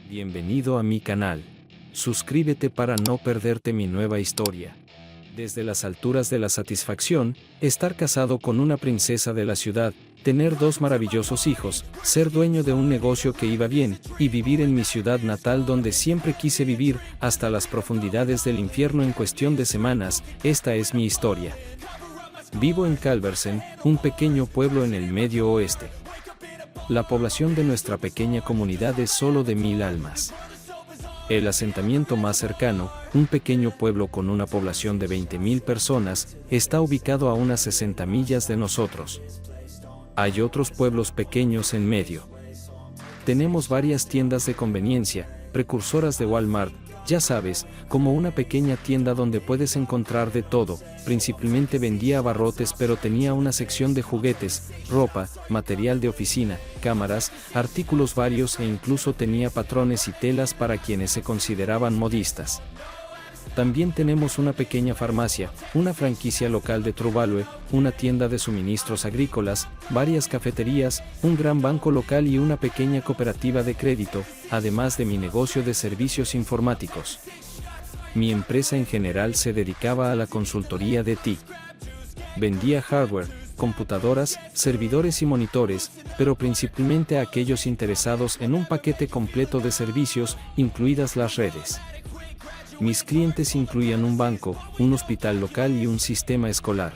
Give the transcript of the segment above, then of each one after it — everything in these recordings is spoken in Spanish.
Bienvenido a mi canal. Suscríbete para no perderte mi nueva historia. Desde las alturas de la satisfacción, estar casado con una princesa de la ciudad, tener dos maravillosos hijos, ser dueño de un negocio que iba bien, y vivir en mi ciudad natal donde siempre quise vivir, hasta las profundidades del infierno en cuestión de semanas, esta es mi historia. Vivo en Calversen, un pequeño pueblo en el medio oeste. La población de nuestra pequeña comunidad es solo de 1000 almas. El asentamiento más cercano, un pequeño pueblo con una población de 20.000 personas, está ubicado a unas 60 millas de nosotros. Hay otros pueblos pequeños en medio. Tenemos varias tiendas de conveniencia, precursoras de Walmart, ya sabes, como una pequeña tienda donde puedes encontrar de todo. Principalmente vendía abarrotes, pero tenía una sección de juguetes, ropa, material de oficina, cámaras, artículos varios e incluso tenía patrones y telas para quienes se consideraban modistas. También tenemos una pequeña farmacia, una franquicia local de True, una tienda de suministros agrícolas, varias cafeterías, un gran banco local y una pequeña cooperativa de crédito, además de mi negocio de servicios informáticos. Mi empresa en general se dedicaba a la consultoría de TI. Vendía hardware, computadoras, servidores y monitores, pero principalmente a aquellos interesados en un paquete completo de servicios, incluidas las redes. Mis clientes incluían un banco, un hospital local y un sistema escolar.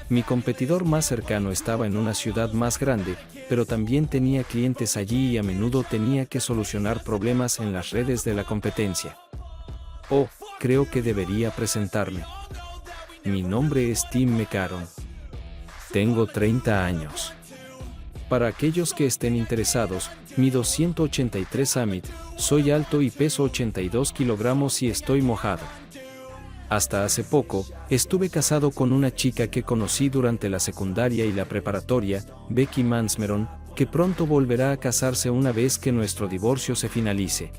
Mi competidor más cercano estaba en una ciudad más grande, pero también tenía clientes allí y a menudo tenía que solucionar problemas en las redes de la competencia. Oh, creo que debería presentarme. Mi nombre es Tim McCarron. Tengo 30 años. Para aquellos que estén interesados, mido 183 Summit, soy alto y peso 82 kilogramos y estoy mojado. Hasta hace poco, estuve casado con una chica que conocí durante la secundaria y la preparatoria, Becky Mansmeron, que pronto volverá a casarse una vez que nuestro divorcio se finalice.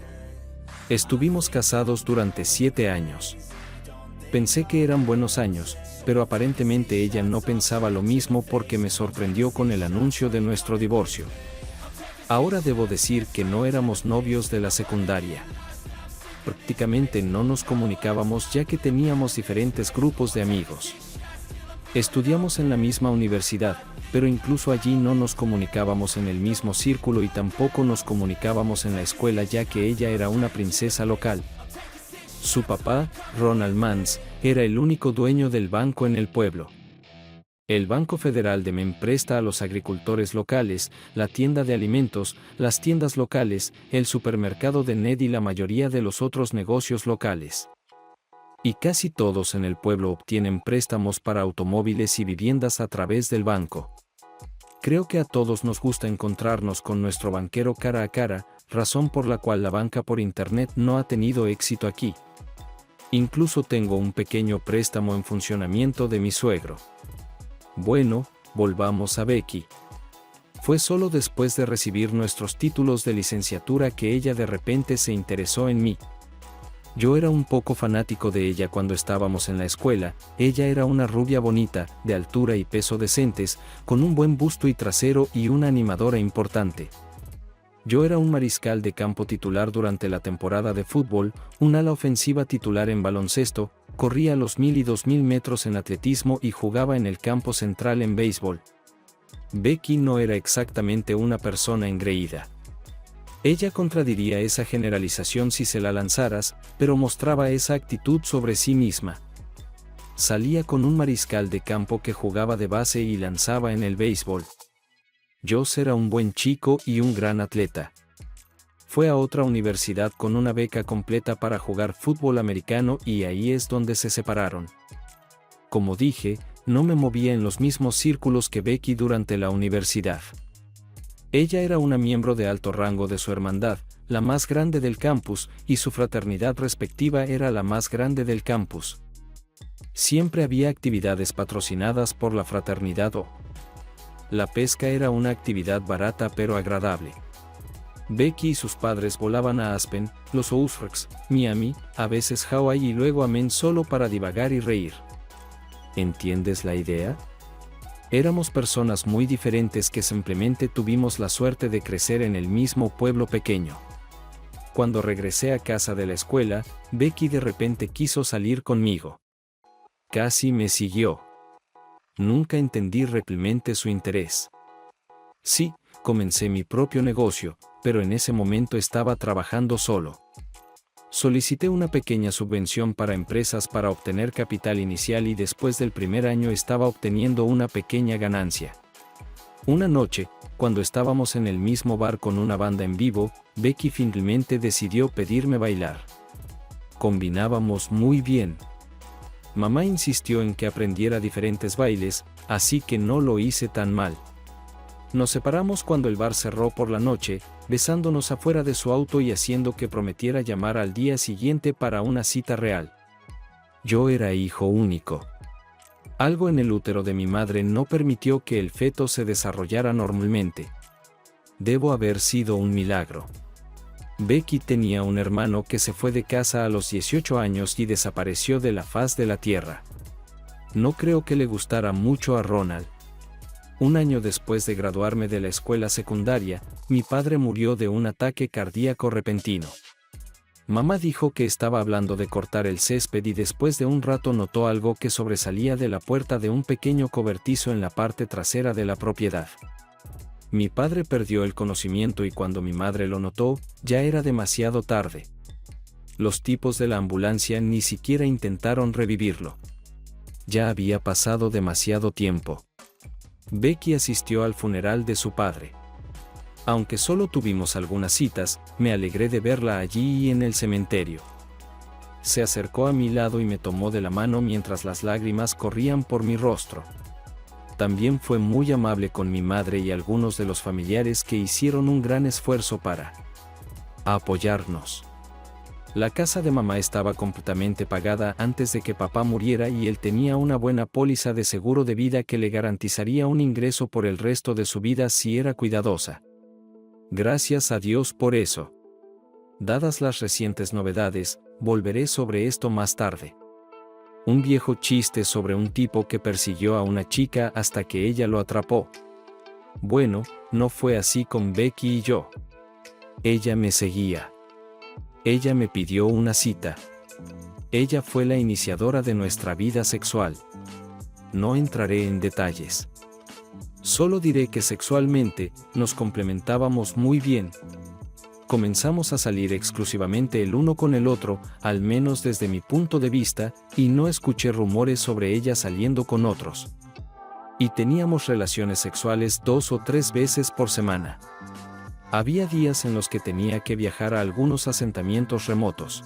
Estuvimos casados durante 7 años. Pensé que eran buenos años, pero aparentemente ella no pensaba lo mismo porque me sorprendió con el anuncio de nuestro divorcio. Ahora debo decir que no éramos novios de la secundaria. Prácticamente no nos comunicábamos ya que teníamos diferentes grupos de amigos. Estudiamos en la misma universidad, pero incluso allí no nos comunicábamos en el mismo círculo y tampoco nos comunicábamos en la escuela ya que ella era una princesa local. Su papá, Ronald Mans, era el único dueño del banco en el pueblo. El Banco Federal de Maine presta a los agricultores locales, la tienda de alimentos, las tiendas locales, el supermercado de Ned y la mayoría de los otros negocios locales. Y casi todos en el pueblo obtienen préstamos para automóviles y viviendas a través del banco. Creo que a todos nos gusta encontrarnos con nuestro banquero cara a cara, razón por la cual la banca por internet no ha tenido éxito aquí. Incluso tengo un pequeño préstamo en funcionamiento de mi suegro. Bueno, volvamos a Becky. Fue solo después de recibir nuestros títulos de licenciatura que ella de repente se interesó en mí. Yo era un poco fanático de ella cuando estábamos en la escuela. Ella era una rubia bonita, de altura y peso decentes, con un buen busto y trasero y una animadora importante. Yo era un mariscal de campo titular durante la temporada de fútbol, un ala ofensiva titular en baloncesto, corría los 1000 y 2000 metros en atletismo y jugaba en el campo central en béisbol. Becky no era exactamente una persona engreída. Ella contradiría esa generalización si se la lanzaras, pero mostraba esa actitud sobre sí misma. Salía con un mariscal de campo que jugaba de base y lanzaba en el béisbol. Joss era un buen chico y un gran atleta. Fue a otra universidad con una beca completa para jugar fútbol americano y ahí es donde se separaron. Como dije, no me movía en los mismos círculos que Becky durante la universidad. Ella era una miembro de alto rango de su hermandad, la más grande del campus, y su fraternidad respectiva era la más grande del campus. Siempre había actividades patrocinadas por la fraternidad o la pesca era una actividad barata pero agradable. Becky y sus padres volaban a Aspen, Los Ozarks, Miami, a veces Hawái y luego a Maine solo para divagar y reír. ¿Entiendes la idea? Éramos personas muy diferentes que simplemente tuvimos la suerte de crecer en el mismo pueblo pequeño. Cuando regresé a casa de la escuela, Becky de repente quiso salir conmigo. Casi me siguió. Nunca entendí realmente su interés. Sí, comencé mi propio negocio, pero en ese momento estaba trabajando solo. Solicité una pequeña subvención para empresas para obtener capital inicial y después del primer año estaba obteniendo una pequeña ganancia. Una noche, cuando estábamos en el mismo bar con una banda en vivo, Becky finalmente decidió pedirme bailar. Combinábamos muy bien. Mamá insistió en que aprendiera diferentes bailes, así que no lo hice tan mal. Nos separamos cuando el bar cerró por la noche, besándonos afuera de su auto y haciendo que prometiera llamar al día siguiente para una cita real. Yo era hijo único. Algo en el útero de mi madre no permitió que el feto se desarrollara normalmente. Debo haber sido un milagro. Becky tenía un hermano que se fue de casa a los 18 años y desapareció de la faz de la tierra. No creo que le gustara mucho a Ronald. Un año después de graduarme de la escuela secundaria, mi padre murió de un ataque cardíaco repentino. Mamá dijo que estaba hablando de cortar el césped y después de un rato notó algo que sobresalía de la puerta de un pequeño cobertizo en la parte trasera de la propiedad. Mi padre perdió el conocimiento y cuando mi madre lo notó, ya era demasiado tarde. Los tipos de la ambulancia ni siquiera intentaron revivirlo. Ya había pasado demasiado tiempo. Becky asistió al funeral de su padre. Aunque solo tuvimos algunas citas, me alegré de verla allí y en el cementerio. Se acercó a mi lado y me tomó de la mano mientras las lágrimas corrían por mi rostro. También fue muy amable con mi madre y algunos de los familiares que hicieron un gran esfuerzo para apoyarnos. La casa de mamá estaba completamente pagada antes de que papá muriera y él tenía una buena póliza de seguro de vida que le garantizaría un ingreso por el resto de su vida si era cuidadosa. Gracias a Dios por eso. Dadas las recientes novedades, volveré sobre esto más tarde. Un viejo chiste sobre un tipo que persiguió a una chica hasta que ella lo atrapó. Bueno, no fue así con Becky y yo. Ella me seguía. Ella me pidió una cita. Ella fue la iniciadora de nuestra vida sexual. No entraré en detalles. Solo diré que sexualmente, nos complementábamos muy bien. Comenzamos a salir exclusivamente el uno con el otro, al menos desde mi punto de vista, y no escuché rumores sobre ella saliendo con otros. Y teníamos relaciones sexuales 2 o 3 veces por semana. Había días en los que tenía que viajar a algunos asentamientos remotos.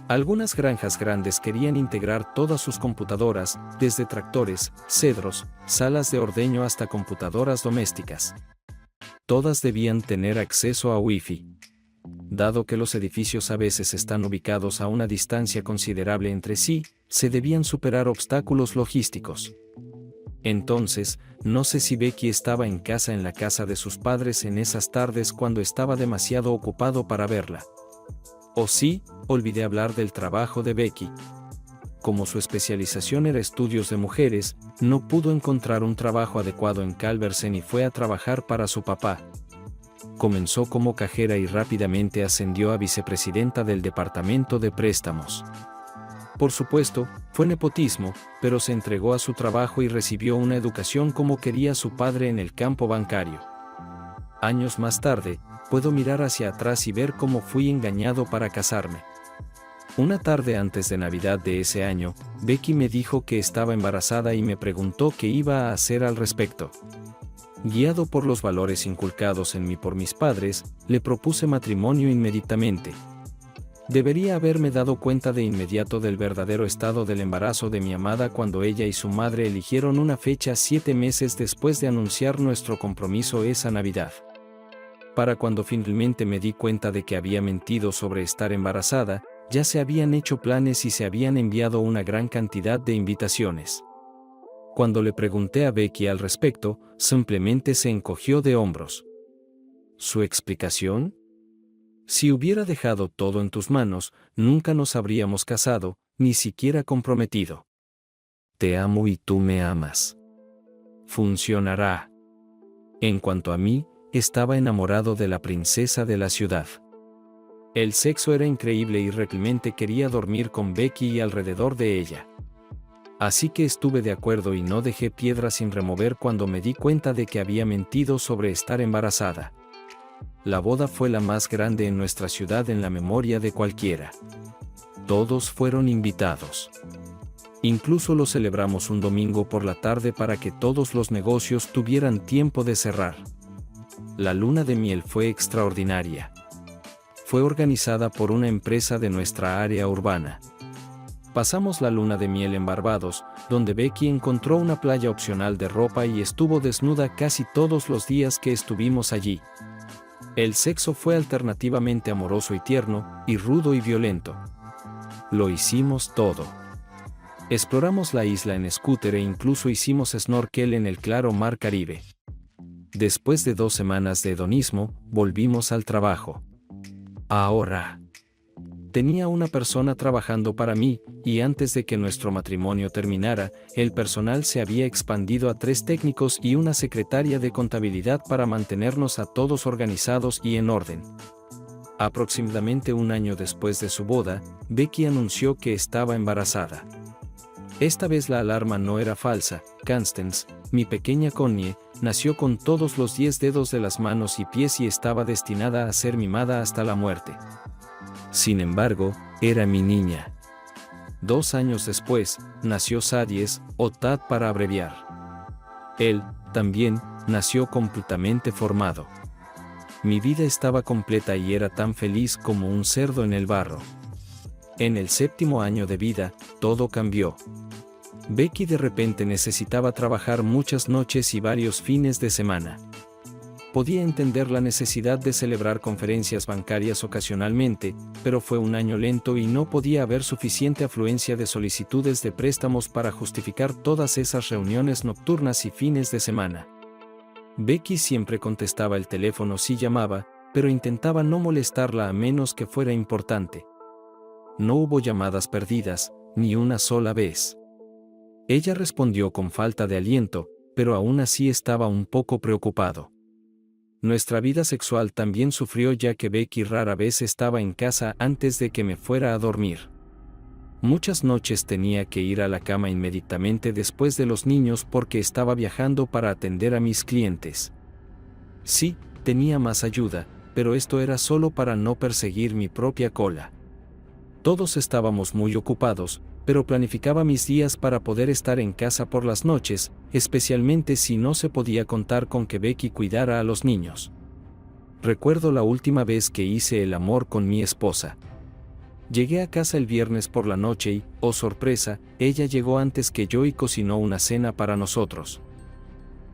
Algunas granjas grandes querían integrar todas sus computadoras, desde tractores, cedros, salas de ordeño hasta computadoras domésticas. Todas debían tener acceso a Wi-Fi. Dado que los edificios a veces están ubicados a una distancia considerable entre sí, se debían superar obstáculos logísticos. Entonces, no sé si Becky estaba en casa en la casa de sus padres en esas tardes cuando estaba demasiado ocupado para verla. O sí, olvidé hablar del trabajo de Becky. Como su especialización era estudios de mujeres, no pudo encontrar un trabajo adecuado en Calversen y fue a trabajar para su papá. Comenzó como cajera y rápidamente ascendió a vicepresidenta del departamento de préstamos. Por supuesto, fue nepotismo, pero se entregó a su trabajo y recibió una educación como quería su padre en el campo bancario. Años más tarde, puedo mirar hacia atrás y ver cómo fui engañado para casarme. Una tarde antes de Navidad de ese año, Becky me dijo que estaba embarazada y me preguntó qué iba a hacer al respecto. Guiado por los valores inculcados en mí por mis padres, le propuse matrimonio inmediatamente. Debería haberme dado cuenta de inmediato del verdadero estado del embarazo de mi amada cuando ella y su madre eligieron una fecha 7 meses después de anunciar nuestro compromiso esa Navidad. Para cuando finalmente me di cuenta de que había mentido sobre estar embarazada, ya se habían hecho planes y se habían enviado una gran cantidad de invitaciones. Cuando le pregunté a Becky al respecto, simplemente se encogió de hombros. ¿Su explicación? Si hubiera dejado todo en tus manos, nunca nos habríamos casado, ni siquiera comprometido. Te amo y tú me amas. Funcionará. En cuanto a mí, estaba enamorado de la princesa de la ciudad. El sexo era increíble y realmente quería dormir con Becky y alrededor de ella. Así que estuve de acuerdo y no dejé piedra sin remover cuando me di cuenta de que había mentido sobre estar embarazada. La boda fue la más grande en nuestra ciudad en la memoria de cualquiera. Todos fueron invitados. Incluso lo celebramos un domingo por la tarde para que todos los negocios tuvieran tiempo de cerrar. La luna de miel fue extraordinaria. Fue organizada por una empresa de nuestra área urbana. Pasamos la luna de miel en Barbados, donde Becky encontró una playa opcional de ropa y estuvo desnuda casi todos los días que estuvimos allí. El sexo fue alternativamente amoroso y tierno, y rudo y violento. Lo hicimos todo. Exploramos la isla en scooter e incluso hicimos snorkel en el claro mar Caribe. Después de 2 semanas de hedonismo, volvimos al trabajo. Ahora tenía una persona trabajando para mí, y antes de que nuestro matrimonio terminara, el personal se había expandido a 3 técnicos y una secretaria de contabilidad para mantenernos a todos organizados y en orden. Aproximadamente un año después de su boda, Becky anunció que estaba embarazada. Esta vez la alarma no era falsa. Constance, mi pequeña Connie, nació con todos los 10 dedos de las manos y pies y estaba destinada a ser mimada hasta la muerte. Sin embargo, era mi niña. 2 años después, nació Sadies, o Tad para abreviar. Él, también, nació completamente formado. Mi vida estaba completa y era tan feliz como un cerdo en el barro. En el 7º año de vida, todo cambió. Becky de repente necesitaba trabajar muchas noches y varios fines de semana. Podía entender la necesidad de celebrar conferencias bancarias ocasionalmente, pero fue un año lento y no podía haber suficiente afluencia de solicitudes de préstamos para justificar todas esas reuniones nocturnas y fines de semana. Becky siempre contestaba el teléfono si llamaba, pero intentaba no molestarla a menos que fuera importante. No hubo llamadas perdidas, ni una sola vez. Ella respondió con falta de aliento, pero aún así estaba un poco preocupado. Nuestra vida sexual también sufrió ya que Becky rara vez estaba en casa antes de que me fuera a dormir. Muchas noches tenía que ir a la cama inmediatamente después de los niños porque estaba viajando para atender a mis clientes. Sí, tenía más ayuda, pero esto era solo para no perseguir mi propia cola. Todos estábamos muy ocupados, pero planificaba mis días para poder estar en casa por las noches, especialmente si no se podía contar con que Becky cuidara a los niños. Recuerdo la última vez que hice el amor con mi esposa. Llegué a casa el viernes por la noche y, oh sorpresa, ella llegó antes que yo y cocinó una cena para nosotros.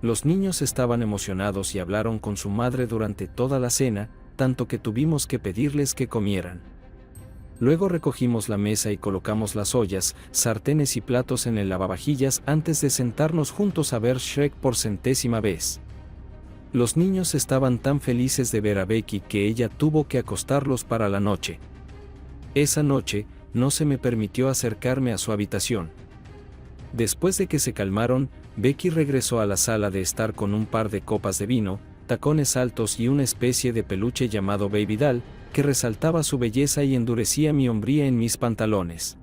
Los niños estaban emocionados y hablaron con su madre durante toda la cena, tanto que tuvimos que pedirles que comieran. Luego recogimos la mesa y colocamos las ollas, sartenes y platos en el lavavajillas antes de sentarnos juntos a ver Shrek por 100ª vez. Los niños estaban tan felices de ver a Becky que ella tuvo que acostarlos para la noche. Esa noche, no se me permitió acercarme a su habitación. Después de que se calmaron, Becky regresó a la sala de estar con un par de copas de vino, tacones altos y una especie de peluche llamado Baby Doll, que resaltaba su belleza y endurecía mi hombría en mis pantalones.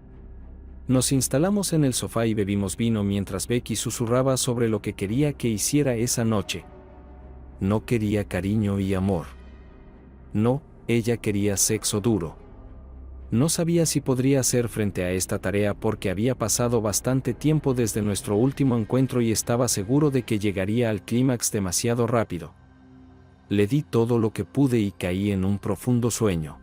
Nos instalamos en el sofá y bebimos vino mientras Becky susurraba sobre lo que quería que hiciera esa noche. No quería cariño y amor. No, ella quería sexo duro. No sabía si podría hacer frente a esta tarea porque había pasado bastante tiempo desde nuestro último encuentro y estaba seguro de que llegaría al clímax demasiado rápido. Le di todo lo que pude y caí en un profundo sueño.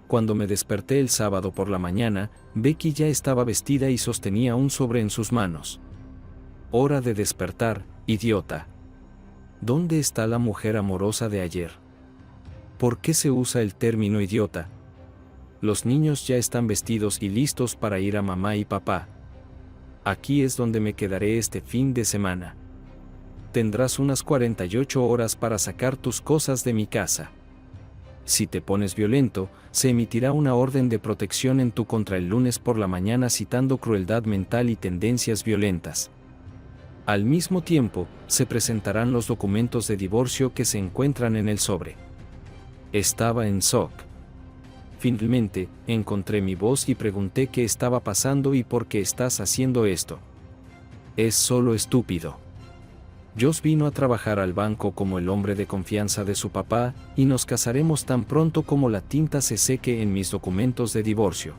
Cuando me desperté el sábado por la mañana, Becky ya estaba vestida y sostenía un sobre en sus manos. Hora de despertar, idiota. ¿Dónde está la mujer amorosa de ayer? ¿Por qué se usa el término idiota? Los niños ya están vestidos y listos para ir a mamá y papá. Aquí es donde me quedaré este fin de semana. Tendrás unas 48 horas para sacar tus cosas de mi casa. Si te pones violento, se emitirá una orden de protección en tu contra el lunes por la mañana citando crueldad mental y tendencias violentas. Al mismo tiempo, se presentarán los documentos de divorcio que se encuentran en el sobre. Estaba en shock. Finalmente, encontré mi voz y pregunté qué estaba pasando y por qué estás haciendo esto. Es solo estúpido. Josh vino a trabajar al banco como el hombre de confianza de su papá, y nos casaremos tan pronto como la tinta se seque en mis documentos de divorcio.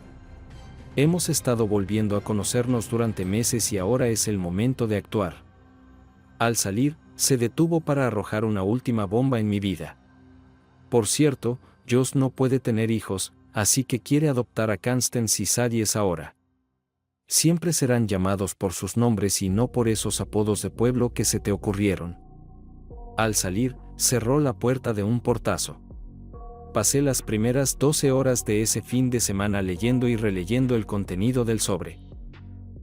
Hemos estado volviendo a conocernos durante meses y ahora es el momento de actuar. Al salir, se detuvo para arrojar una última bomba en mi vida. Por cierto, Josh no puede tener hijos, así que quiere adoptar a Constance y Sadie ahora. Siempre serán llamados por sus nombres y no por esos apodos de pueblo que se te ocurrieron. Al salir, cerró la puerta de un portazo. Pasé las primeras 12 horas de ese fin de semana leyendo y releyendo el contenido del sobre.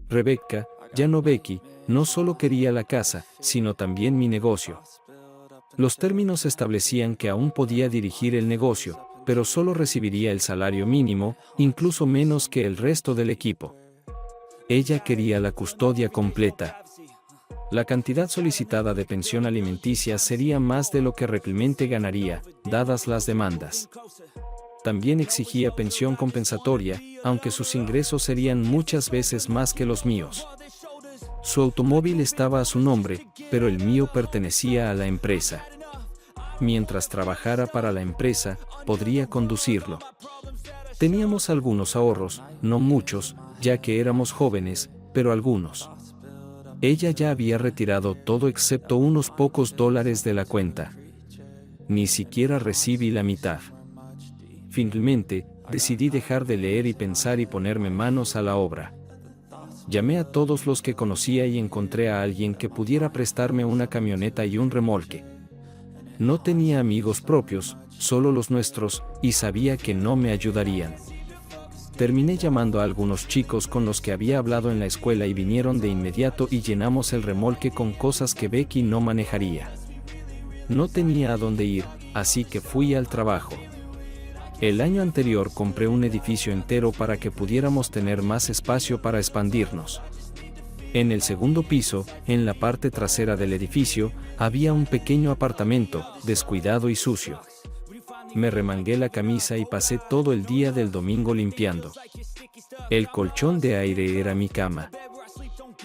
Rebecca, ya no Becky, no solo quería la casa, sino también mi negocio. Los términos establecían que aún podía dirigir el negocio, pero solo recibiría el salario mínimo, incluso menos que el resto del equipo. Ella quería la custodia completa. La cantidad solicitada de pensión alimenticia sería más de lo que realmente ganaría, dadas las demandas. También exigía pensión compensatoria, aunque sus ingresos serían muchas veces más que los míos. Su automóvil estaba a su nombre, pero el mío pertenecía a la empresa. Mientras trabajara para la empresa, podría conducirlo. Teníamos algunos ahorros, no muchos, ya que éramos jóvenes, pero algunos. Ella ya había retirado todo excepto unos pocos dólares de la cuenta. Ni siquiera recibí la mitad. Finalmente, decidí dejar de leer y pensar y ponerme manos a la obra. Llamé a todos los que conocía y encontré a alguien que pudiera prestarme una camioneta y un remolque. No tenía amigos propios, solo los nuestros, y sabía que no me ayudarían. Terminé llamando a algunos chicos con los que había hablado en la escuela y vinieron de inmediato y llenamos el remolque con cosas que Becky no manejaría. No tenía a dónde ir, así que fui al trabajo. El año anterior compré un edificio entero para que pudiéramos tener más espacio para expandirnos. En el segundo piso, en la parte trasera del edificio, había un pequeño apartamento, descuidado y sucio. Me remangué la camisa y pasé todo el día del domingo limpiando. El colchón de aire era mi cama.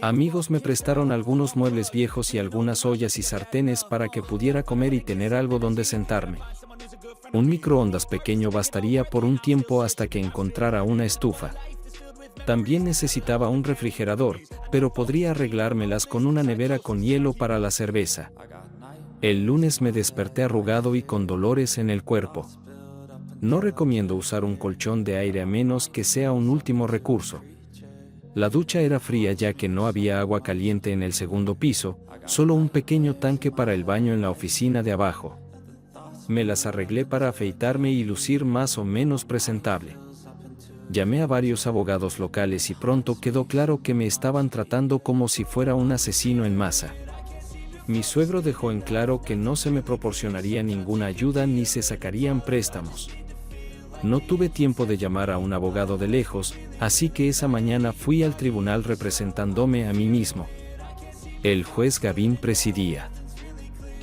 Amigos me prestaron algunos muebles viejos y algunas ollas y sartenes para que pudiera comer y tener algo donde sentarme. Un microondas pequeño bastaría por un tiempo hasta que encontrara una estufa. También necesitaba un refrigerador, pero podría arreglármelas con una nevera con hielo para la cerveza. El lunes me desperté arrugado y con dolores en el cuerpo. No recomiendo usar un colchón de aire a menos que sea un último recurso. La ducha era fría ya que no había agua caliente en el segundo piso, solo un pequeño tanque para el baño en la oficina de abajo. Me las arreglé para afeitarme y lucir más o menos presentable. Llamé a varios abogados locales y pronto quedó claro que me estaban tratando como si fuera un asesino en masa. Mi suegro dejó en claro que no se me proporcionaría ninguna ayuda ni se sacarían préstamos. No tuve tiempo de llamar a un abogado de lejos, así que esa mañana fui al tribunal representándome a mí mismo. El juez Gavin presidía.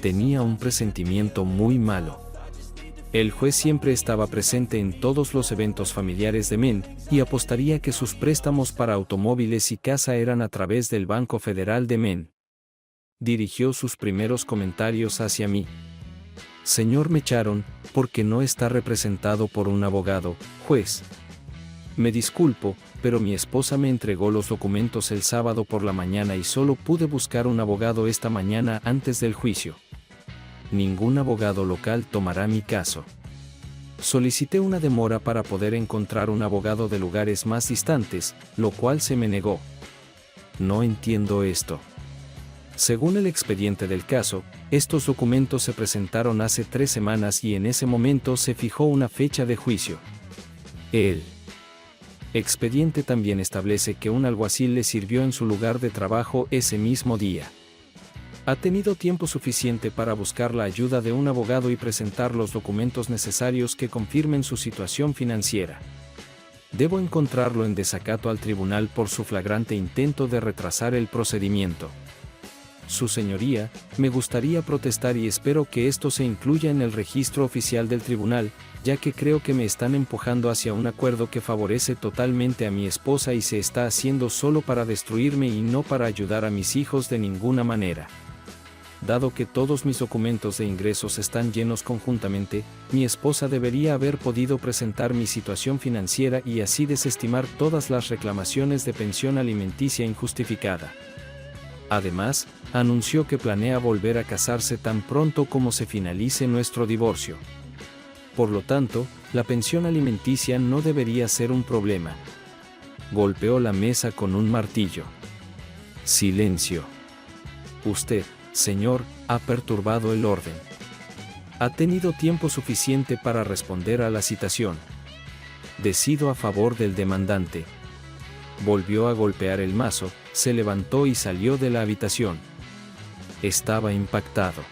Tenía un presentimiento muy malo. El juez siempre estaba presente en todos los eventos familiares de Men, y apostaría que sus préstamos para automóviles y casa eran a través del Banco Federal de Men. Dirigió sus primeros comentarios hacia mí. Señor, me echaron, porque no está representado por un abogado, juez. Me disculpo, pero mi esposa me entregó los documentos el sábado por la mañana y solo pude buscar un abogado esta mañana antes del juicio. Ningún abogado local tomará mi caso. Solicité una demora para poder encontrar un abogado de lugares más distantes, lo cual se me negó. No entiendo esto. Según el expediente del caso, estos documentos se presentaron hace 3 semanas y en ese momento se fijó una fecha de juicio. El expediente también establece que un alguacil le sirvió en su lugar de trabajo ese mismo día. Ha tenido tiempo suficiente para buscar la ayuda de un abogado y presentar los documentos necesarios que confirmen su situación financiera. Debo encontrarlo en desacato al tribunal por su flagrante intento de retrasar el procedimiento. Su señoría, me gustaría protestar y espero que esto se incluya en el registro oficial del tribunal, ya que creo que me están empujando hacia un acuerdo que favorece totalmente a mi esposa y se está haciendo solo para destruirme y no para ayudar a mis hijos de ninguna manera. Dado que todos mis documentos de ingresos están llenos conjuntamente, mi esposa debería haber podido presentar mi situación financiera y así desestimar todas las reclamaciones de pensión alimenticia injustificada. Además, anunció que planea volver a casarse tan pronto como se finalice nuestro divorcio. Por lo tanto, la pensión alimenticia no debería ser un problema. Golpeó la mesa con un martillo. Silencio. Usted, señor, ha perturbado el orden. Ha tenido tiempo suficiente para responder a la citación. Decido a favor del demandante. Volvió a golpear el mazo, se levantó y salió de la habitación. Estaba impactado.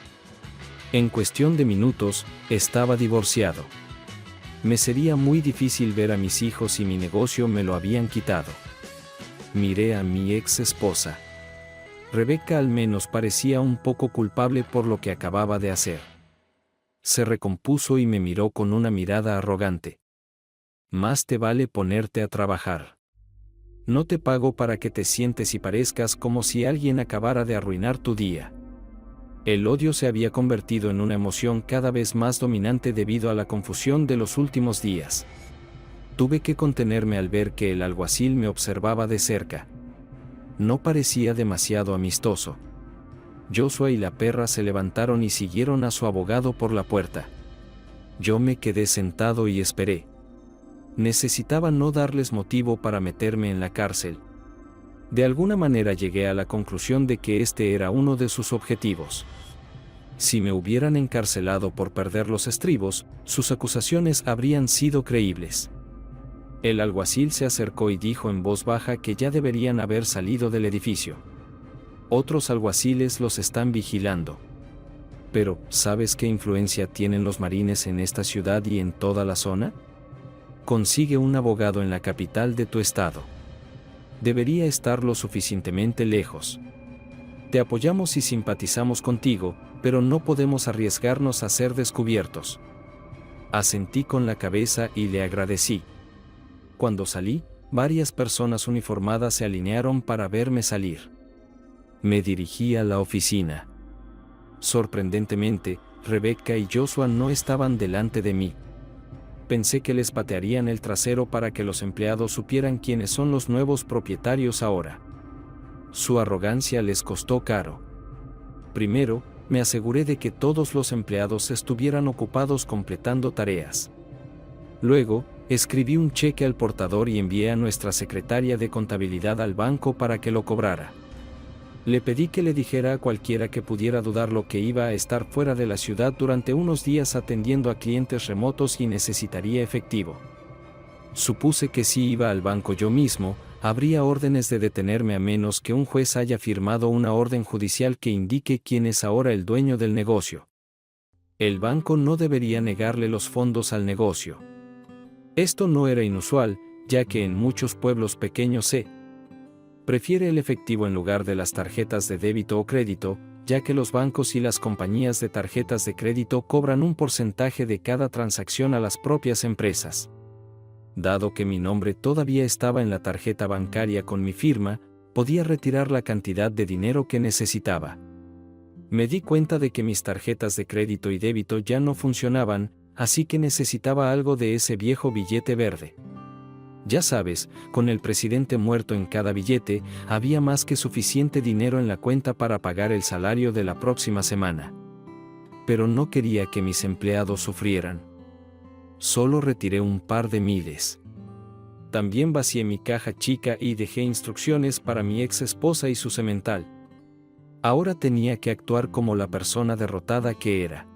En cuestión de minutos, estaba divorciado. Me sería muy difícil ver a mis hijos y mi negocio me lo habían quitado. Miré a mi ex esposa. Rebeca al menos parecía un poco culpable por lo que acababa de hacer. Se recompuso y me miró con una mirada arrogante. Más te vale ponerte a trabajar. No te pago para que te sientes y parezcas como si alguien acabara de arruinar tu día. El odio se había convertido en una emoción cada vez más dominante debido a la confusión de los últimos días. Tuve que contenerme al ver que el alguacil me observaba de cerca. No parecía demasiado amistoso. Joshua y la perra se levantaron y siguieron a su abogado por la puerta. Yo me quedé sentado y esperé. Necesitaba no darles motivo para meterme en la cárcel. De alguna manera llegué a la conclusión de que este era uno de sus objetivos. Si me hubieran encarcelado por perder los estribos, sus acusaciones habrían sido creíbles. El alguacil se acercó y dijo en voz baja que ya deberían haber salido del edificio. Otros alguaciles los están vigilando. Pero, ¿sabes qué influencia tienen los marines en esta ciudad y en toda la zona? Consigue un abogado en la capital de tu estado. Debería estar lo suficientemente lejos. Te apoyamos y simpatizamos contigo, pero no podemos arriesgarnos a ser descubiertos. Asentí con la cabeza y le agradecí. Cuando salí, varias personas uniformadas se alinearon para verme salir. Me dirigí a la oficina. Sorprendentemente, Rebeca y Joshua no estaban delante de mí. Pensé que les patearían el trasero para que los empleados supieran quiénes son los nuevos propietarios ahora. Su arrogancia les costó caro. Primero, me aseguré de que todos los empleados estuvieran ocupados completando tareas. Luego, escribí un cheque al portador y envié a nuestra secretaria de contabilidad al banco para que lo cobrara. Le pedí que le dijera a cualquiera que pudiera dudarlo que iba a estar fuera de la ciudad durante unos días atendiendo a clientes remotos y necesitaría efectivo. Supuse que si iba al banco yo mismo, habría órdenes de detenerme a menos que un juez haya firmado una orden judicial que indique quién es ahora el dueño del negocio. El banco no debería negarle los fondos al negocio. Esto no era inusual, ya que en muchos pueblos pequeños se prefiere el efectivo en lugar de las tarjetas de débito o crédito, ya que los bancos y las compañías de tarjetas de crédito cobran un porcentaje de cada transacción a las propias empresas. Dado que mi nombre todavía estaba en la tarjeta bancaria con mi firma, podía retirar la cantidad de dinero que necesitaba. Me di cuenta de que mis tarjetas de crédito y débito ya no funcionaban, así que necesitaba algo de ese viejo billete verde. Ya sabes, con el presidente muerto en cada billete, había más que suficiente dinero en la cuenta para pagar el salario de la próxima semana. Pero no quería que mis empleados sufrieran. Solo retiré un par de miles. También vacié mi caja chica y dejé instrucciones para mi ex esposa y su semental. Ahora tenía que actuar como la persona derrotada que era.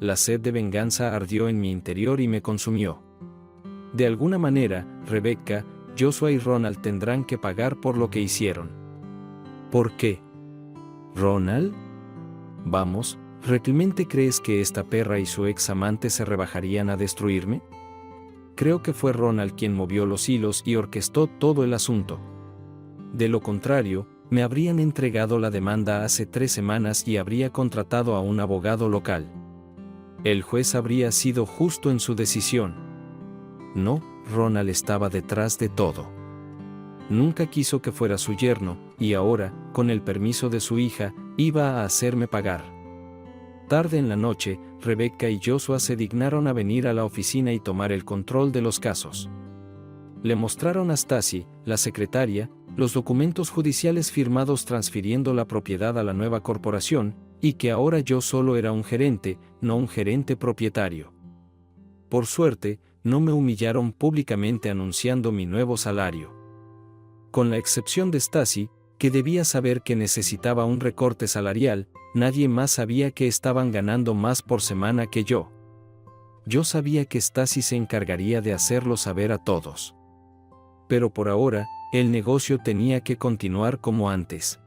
La sed de venganza ardió en mi interior y me consumió. De alguna manera, Rebeca, Joshua y Ronald tendrán que pagar por lo que hicieron. ¿Por qué? ¿Ronald? Vamos, ¿realmente crees que esta perra y su ex amante se rebajarían a destruirme? Creo que fue Ronald quien movió los hilos y orquestó todo el asunto. De lo contrario, Me habrían entregado la demanda hace 3 semanas y habría contratado a un abogado local. El juez habría sido justo en su decisión. No, Ronald estaba detrás de todo. Nunca quiso que fuera su yerno, y ahora, con el permiso de su hija, iba a hacerme pagar. Tarde en la noche, Rebecca y Joshua se dignaron a venir a la oficina y tomar el control de los casos. Le mostraron a Stacy, la secretaria, los documentos judiciales firmados transfiriendo la propiedad a la nueva corporación, y que ahora yo solo era un gerente, no un gerente propietario. Por suerte, no me humillaron públicamente anunciando mi nuevo salario. Con la excepción de Stacy, que debía saber que necesitaba un recorte salarial, nadie más sabía que estaban ganando más por semana que yo. Yo sabía que Stacy se encargaría de hacerlo saber a todos. Pero por ahora, el negocio tenía que continuar como antes.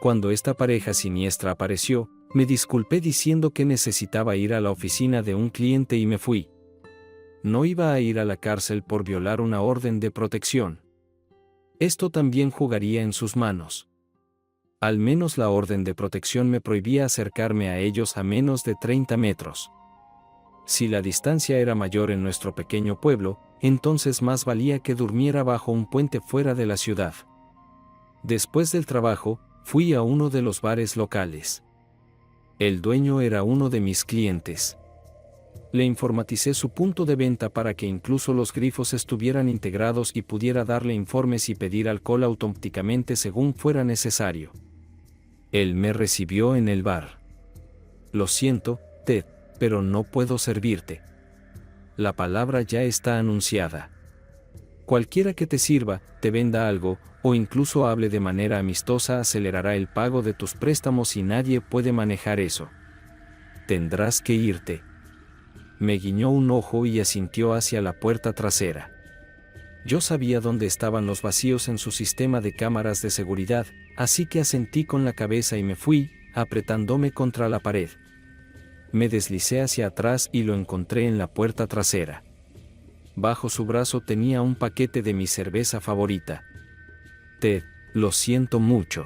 Cuando esta pareja siniestra apareció, me disculpé diciendo que necesitaba ir a la oficina de un cliente y me fui. No iba a ir a la cárcel por violar una orden de protección. Esto también jugaría en sus manos. Al menos la orden de protección me prohibía acercarme a ellos a menos de 30 metros. Si la distancia era mayor en nuestro pequeño pueblo, entonces más valía que durmiera bajo un puente fuera de la ciudad. Después del trabajo, fui a uno de los bares locales. El dueño era uno de mis clientes. Le informaticé su punto de venta para que incluso los grifos estuvieran integrados y pudiera darle informes y pedir alcohol automáticamente según fuera necesario. Él me recibió en el bar. Lo siento, Ted, pero no puedo servirte. La palabra ya está anunciada. Cualquiera que te sirva, te venda algo, o incluso hable de manera amistosa acelerará el pago de tus préstamos y nadie puede manejar eso. Tendrás que irte. Me guiñó un ojo y asintió hacia la puerta trasera. Yo sabía dónde estaban los vacíos en su sistema de cámaras de seguridad, así que asentí con la cabeza y me fui, apretándome contra la pared. Me deslicé hacia atrás y lo encontré en la puerta trasera. Bajo su brazo tenía un paquete de mi cerveza favorita. Ted, lo siento mucho.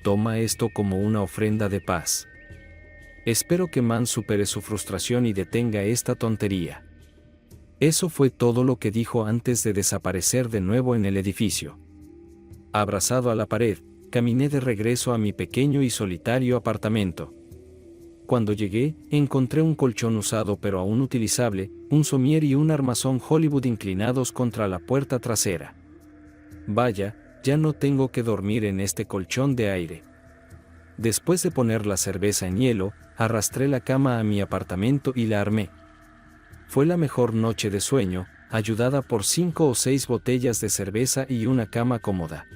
Toma esto como una ofrenda de paz. Espero que Man supere su frustración y detenga esta tontería. Eso fue todo lo que dijo antes de desaparecer de nuevo en el edificio. Abrazado a la pared, caminé de regreso a mi pequeño y solitario apartamento. Cuando llegué, encontré un colchón usado pero aún utilizable, un somier y un armazón Hollywood inclinados contra la puerta trasera. Vaya, ya no tengo que dormir en este colchón de aire. Después de poner la cerveza en hielo, arrastré la cama a mi apartamento y la armé. Fue la mejor noche de sueño, ayudada por 5 o 6 botellas de cerveza y una cama cómoda.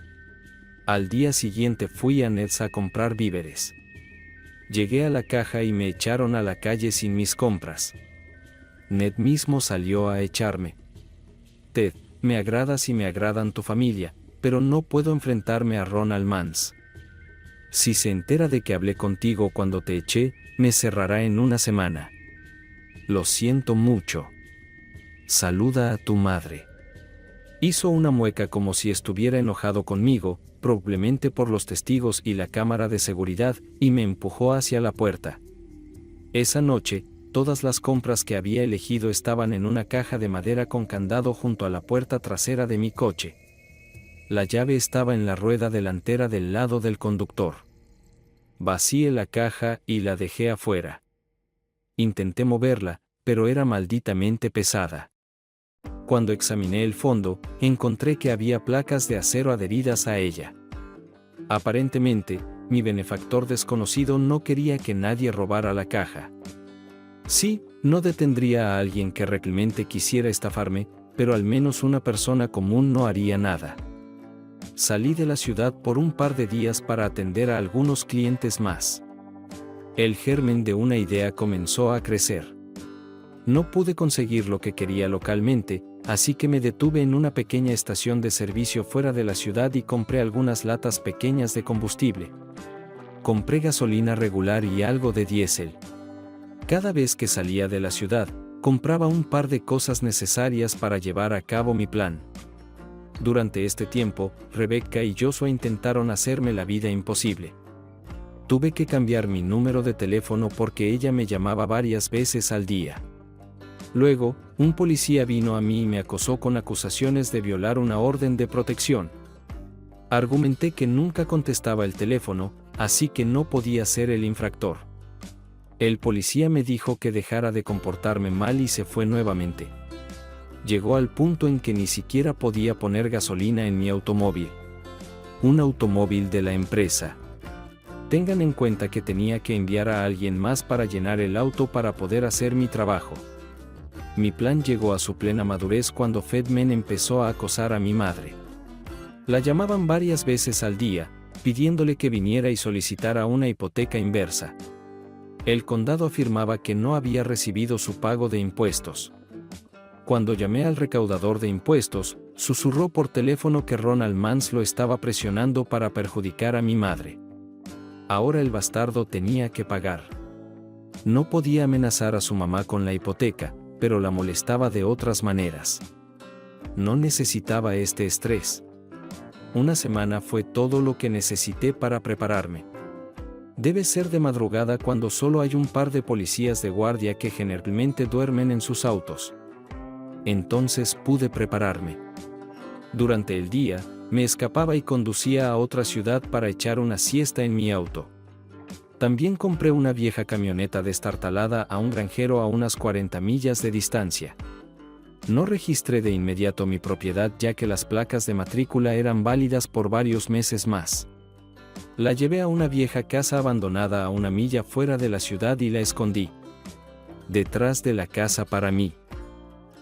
Al día siguiente fui a Ned's a comprar víveres. Llegué a la caja y me echaron a la calle sin mis compras. Ned mismo salió a echarme. Ted, me agradas y me agradan tu familia, pero no puedo enfrentarme a Ronald Mans. Si se entera de que hablé contigo cuando te eché, me cerrará en una semana. Lo siento mucho. Saluda a tu madre. Hizo una mueca como si estuviera enojado conmigo, probablemente por los testigos y la cámara de seguridad, y me empujó hacia la puerta. Esa noche, todas las compras que había elegido estaban en una caja de madera con candado junto a la puerta trasera de mi coche. La llave estaba en la rueda delantera del lado del conductor. Vacié la caja y la dejé afuera. Intenté moverla, pero era malditamente pesada. Cuando examiné el fondo, encontré que había placas de acero adheridas a ella. Aparentemente, mi benefactor desconocido no quería que nadie robara la caja. Sí, no detendría a alguien que realmente quisiera estafarme, pero al menos una persona común no haría nada. Salí de la ciudad por un par de días para atender a algunos clientes más. El germen de una idea comenzó a crecer. No pude conseguir lo que quería localmente, así que me detuve en una pequeña estación de servicio fuera de la ciudad y compré algunas latas pequeñas de combustible. Compré gasolina regular y algo de diésel. Cada vez que salía de la ciudad, compraba un par de cosas necesarias para llevar a cabo mi plan. Durante este tiempo, Rebecca y Joshua intentaron hacerme la vida imposible. Tuve que cambiar mi número de teléfono porque ella me llamaba varias veces al día. Luego, un policía vino a mí y me acosó con acusaciones de violar una orden de protección. Argumenté que nunca contestaba el teléfono, así que no podía ser el infractor. El policía me dijo que dejara de comportarme mal y se fue nuevamente. Llegó al punto en que ni siquiera podía poner gasolina en mi automóvil. Un automóvil de la empresa. Tengan en cuenta que tenía que enviar a alguien más para llenar el auto para poder hacer mi trabajo. Mi plan llegó a su plena madurez cuando Fedman empezó a acosar a mi madre. La llamaban varias veces al día, pidiéndole que viniera y solicitara una hipoteca inversa. El condado afirmaba que no había recibido su pago de impuestos. Cuando llamé al recaudador de impuestos, susurró por teléfono que Ronald Mans lo estaba presionando para perjudicar a mi madre. Ahora el bastardo tenía que pagar. No podía amenazar a su mamá con la hipoteca, pero la molestaba de otras maneras. No necesitaba este estrés. Una semana fue todo lo que necesité para prepararme. Debe ser de madrugada cuando solo hay un par de policías de guardia que generalmente duermen en sus autos. Entonces pude prepararme. Durante el día, me escapaba y conducía a otra ciudad para echar una siesta en mi auto. También compré una vieja camioneta destartalada a un granjero a unas 40 millas de distancia. No registré de inmediato mi propiedad ya que las placas de matrícula eran válidas por varios meses más. La llevé a una vieja casa abandonada a una milla fuera de la ciudad y la escondí detrás de la casa para mí.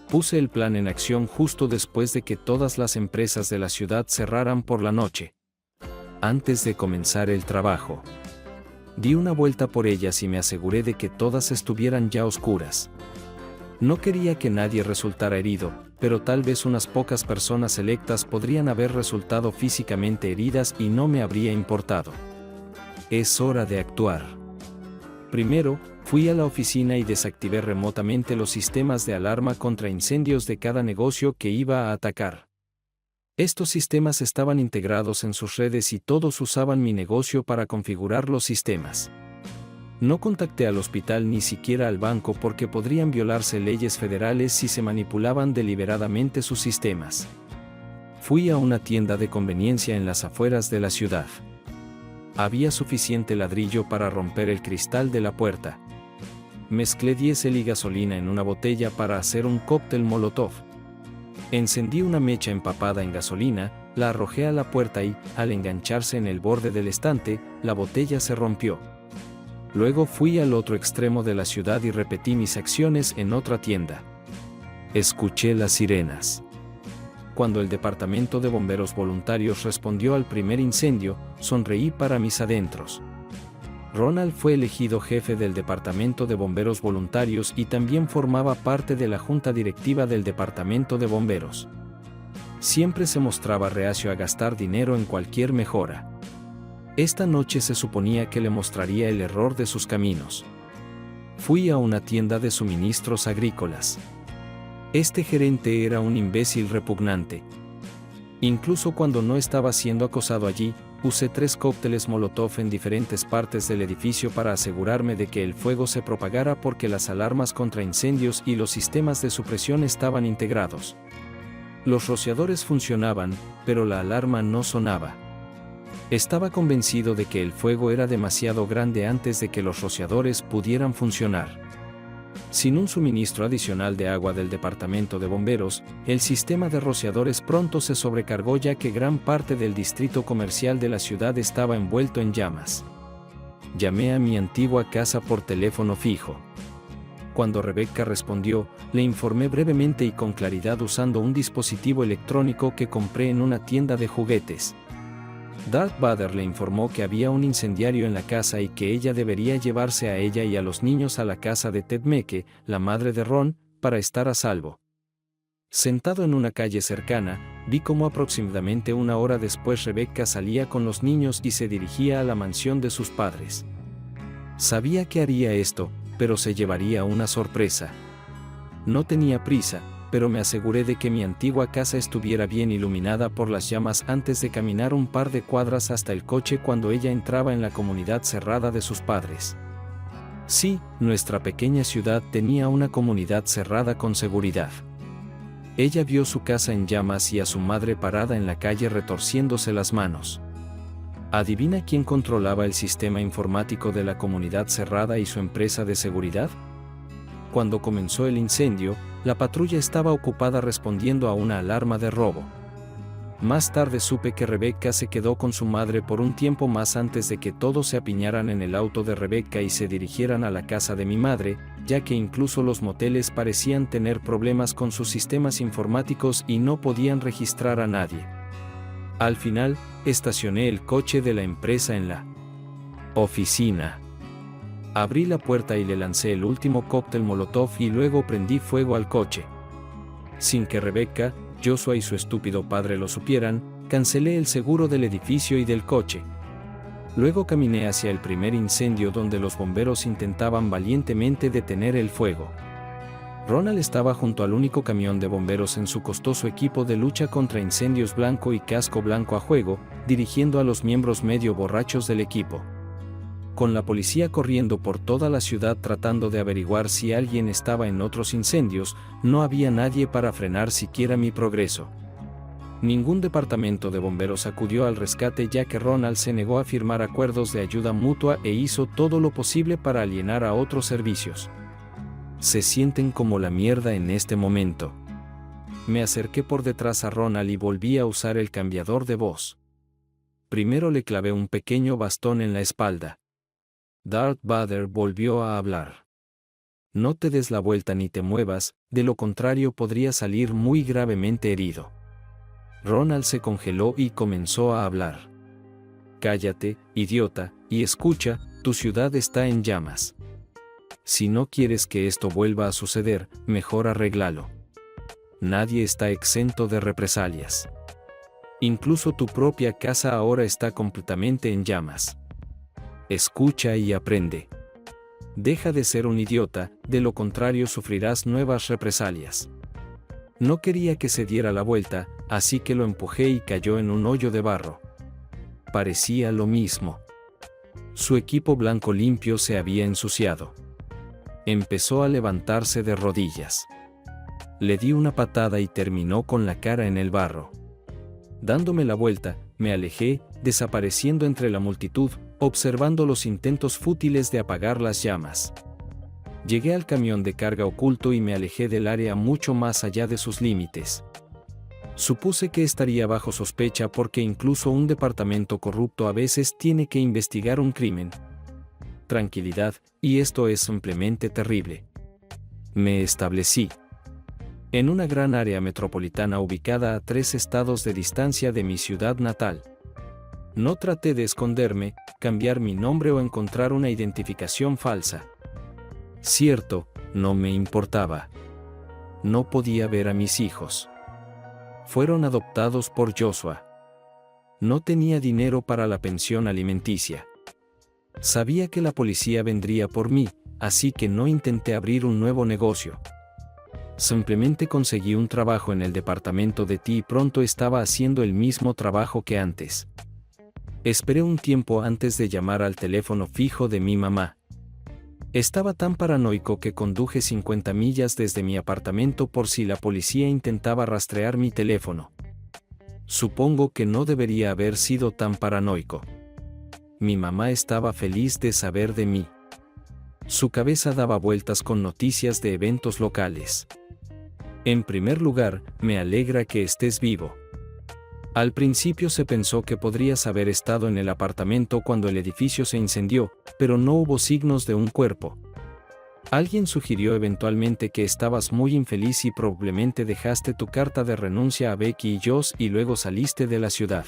Puse el plan en acción justo después de que todas las empresas de la ciudad cerraran por la noche. Antes de comenzar el trabajo, di una vuelta por ellas y me aseguré de que todas estuvieran ya oscuras. No quería que nadie resultara herido, pero tal vez unas pocas personas selectas podrían haber resultado físicamente heridas y no me habría importado. Es hora de actuar. Primero, fui a la oficina y desactivé remotamente los sistemas de alarma contra incendios de cada negocio que iba a atacar. Estos sistemas estaban integrados en sus redes y todos usaban mi negocio para configurar los sistemas. No contacté al hospital ni siquiera al banco porque podrían violarse leyes federales si se manipulaban deliberadamente sus sistemas. Fui a una tienda de conveniencia en las afueras de la ciudad. Había suficiente ladrillo para romper el cristal de la puerta. Mezclé diésel y gasolina en una botella para hacer un cóctel Molotov. Encendí una mecha empapada en gasolina, la arrojé a la puerta y, al engancharse en el borde del estante, la botella se rompió. Luego fui al otro extremo de la ciudad y repetí mis acciones en otra tienda. Escuché las sirenas. Cuando el departamento de bomberos voluntarios respondió al primer incendio, sonreí para mis adentros. Ronald fue elegido jefe del departamento de bomberos voluntarios y también formaba parte de la junta directiva del departamento de bomberos. Siempre se mostraba reacio a gastar dinero en cualquier mejora. Esta noche se suponía que le mostraría el error de sus caminos. Fui a una tienda de suministros agrícolas. Este gerente era un imbécil repugnante. Incluso cuando no estaba siendo acosado allí, usé 3 cócteles Molotov en diferentes partes del edificio para asegurarme de que el fuego se propagara porque las alarmas contra incendios y los sistemas de supresión estaban integrados. Los rociadores funcionaban, pero la alarma no sonaba. Estaba convencido de que el fuego era demasiado grande antes de que los rociadores pudieran funcionar. Sin un suministro adicional de agua del departamento de bomberos, el sistema de rociadores pronto se sobrecargó ya que gran parte del distrito comercial de la ciudad estaba envuelto en llamas. Llamé a mi antigua casa por teléfono fijo. Cuando Rebecca respondió, le informé brevemente y con claridad usando un dispositivo electrónico que compré en una tienda de juguetes. Darth Vader le informó que había un incendiario en la casa y que ella debería llevarse a ella y a los niños a la casa de Ted Meke, la madre de Ron, para estar a salvo. Sentado en una calle cercana, vi cómo aproximadamente una hora después Rebecca salía con los niños y se dirigía a la mansión de sus padres. Sabía que haría esto, pero se llevaría una sorpresa. No tenía prisa, pero me aseguré de que mi antigua casa estuviera bien iluminada por las llamas antes de caminar un par de cuadras hasta el coche cuando ella entraba en la comunidad cerrada de sus padres. Sí, nuestra pequeña ciudad tenía una comunidad cerrada con seguridad. Ella vio su casa en llamas y a su madre parada en la calle retorciéndose las manos. ¿Adivina quién controlaba el sistema informático de la comunidad cerrada y su empresa de seguridad? Cuando comenzó el incendio, la patrulla estaba ocupada respondiendo a una alarma de robo. Más tarde supe que Rebecca se quedó con su madre por un tiempo más antes de que todos se apiñaran en el auto de Rebecca y se dirigieran a la casa de mi madre, ya que incluso los moteles parecían tener problemas con sus sistemas informáticos y no podían registrar a nadie. Al final, estacioné el coche de la empresa en la oficina. Abrí la puerta y le lancé el último cóctel Molotov y luego prendí fuego al coche. Sin que Rebecca, Joshua y su estúpido padre lo supieran, cancelé el seguro del edificio y del coche. Luego caminé hacia el primer incendio donde los bomberos intentaban valientemente detener el fuego. Ronald estaba junto al único camión de bomberos en su costoso equipo de lucha contra incendios blanco y casco blanco a juego, dirigiendo a los miembros medio borrachos del equipo. Con la policía corriendo por toda la ciudad tratando de averiguar si alguien estaba en otros incendios, no había nadie para frenar siquiera mi progreso. Ningún departamento de bomberos acudió al rescate ya que Ronald se negó a firmar acuerdos de ayuda mutua e hizo todo lo posible para alienar a otros servicios. Se sienten como la mierda en este momento. Me acerqué por detrás a Ronald y volví a usar el cambiador de voz. Primero le clavé un pequeño bastón en la espalda. Darth Vader volvió a hablar. No te des la vuelta ni te muevas, de lo contrario podría salir muy gravemente herido. Ronald se congeló y comenzó a hablar. Cállate, idiota, y escucha, tu ciudad está en llamas. Si no quieres que esto vuelva a suceder, mejor arréglalo. Nadie está exento de represalias. Incluso tu propia casa ahora está completamente en llamas. Escucha y aprende. Deja de ser un idiota, de lo contrario sufrirás nuevas represalias. No quería que se diera la vuelta, así que lo empujé y cayó en un hoyo de barro. Parecía lo mismo. Su equipo blanco limpio se había ensuciado. Empezó a levantarse de rodillas. Le di una patada y terminó con la cara en el barro. Dándome la vuelta, me alejé, desapareciendo entre la multitud, observando los intentos fútiles de apagar las llamas. Llegué al camión de carga oculto y me alejé del área mucho más allá de sus límites. Supuse que estaría bajo sospecha porque incluso un departamento corrupto a veces tiene que investigar un crimen. Tranquilidad, y esto es simplemente terrible. Me establecí en una gran área metropolitana ubicada a 3 estados de distancia de mi ciudad natal. No traté de esconderme, cambiar mi nombre o encontrar una identificación falsa. Cierto, no me importaba. No podía ver a mis hijos. Fueron adoptados por Joshua. No tenía dinero para la pensión alimenticia. Sabía que la policía vendría por mí, así que no intenté abrir un nuevo negocio. Simplemente conseguí un trabajo en el departamento de ti y pronto estaba haciendo el mismo trabajo que antes. Esperé un tiempo antes de llamar al teléfono fijo de mi mamá. Estaba tan paranoico que conduje 50 millas desde mi apartamento por si la policía intentaba rastrear mi teléfono. Supongo que no debería haber sido tan paranoico. Mi mamá estaba feliz de saber de mí. Su cabeza daba vueltas con noticias de eventos locales. En primer lugar, me alegra que estés vivo. Al principio se pensó que podrías haber estado en el apartamento cuando el edificio se incendió, pero no hubo signos de un cuerpo. Alguien sugirió eventualmente que estabas muy infeliz y probablemente dejaste tu carta de renuncia a Becky y Josh y luego saliste de la ciudad.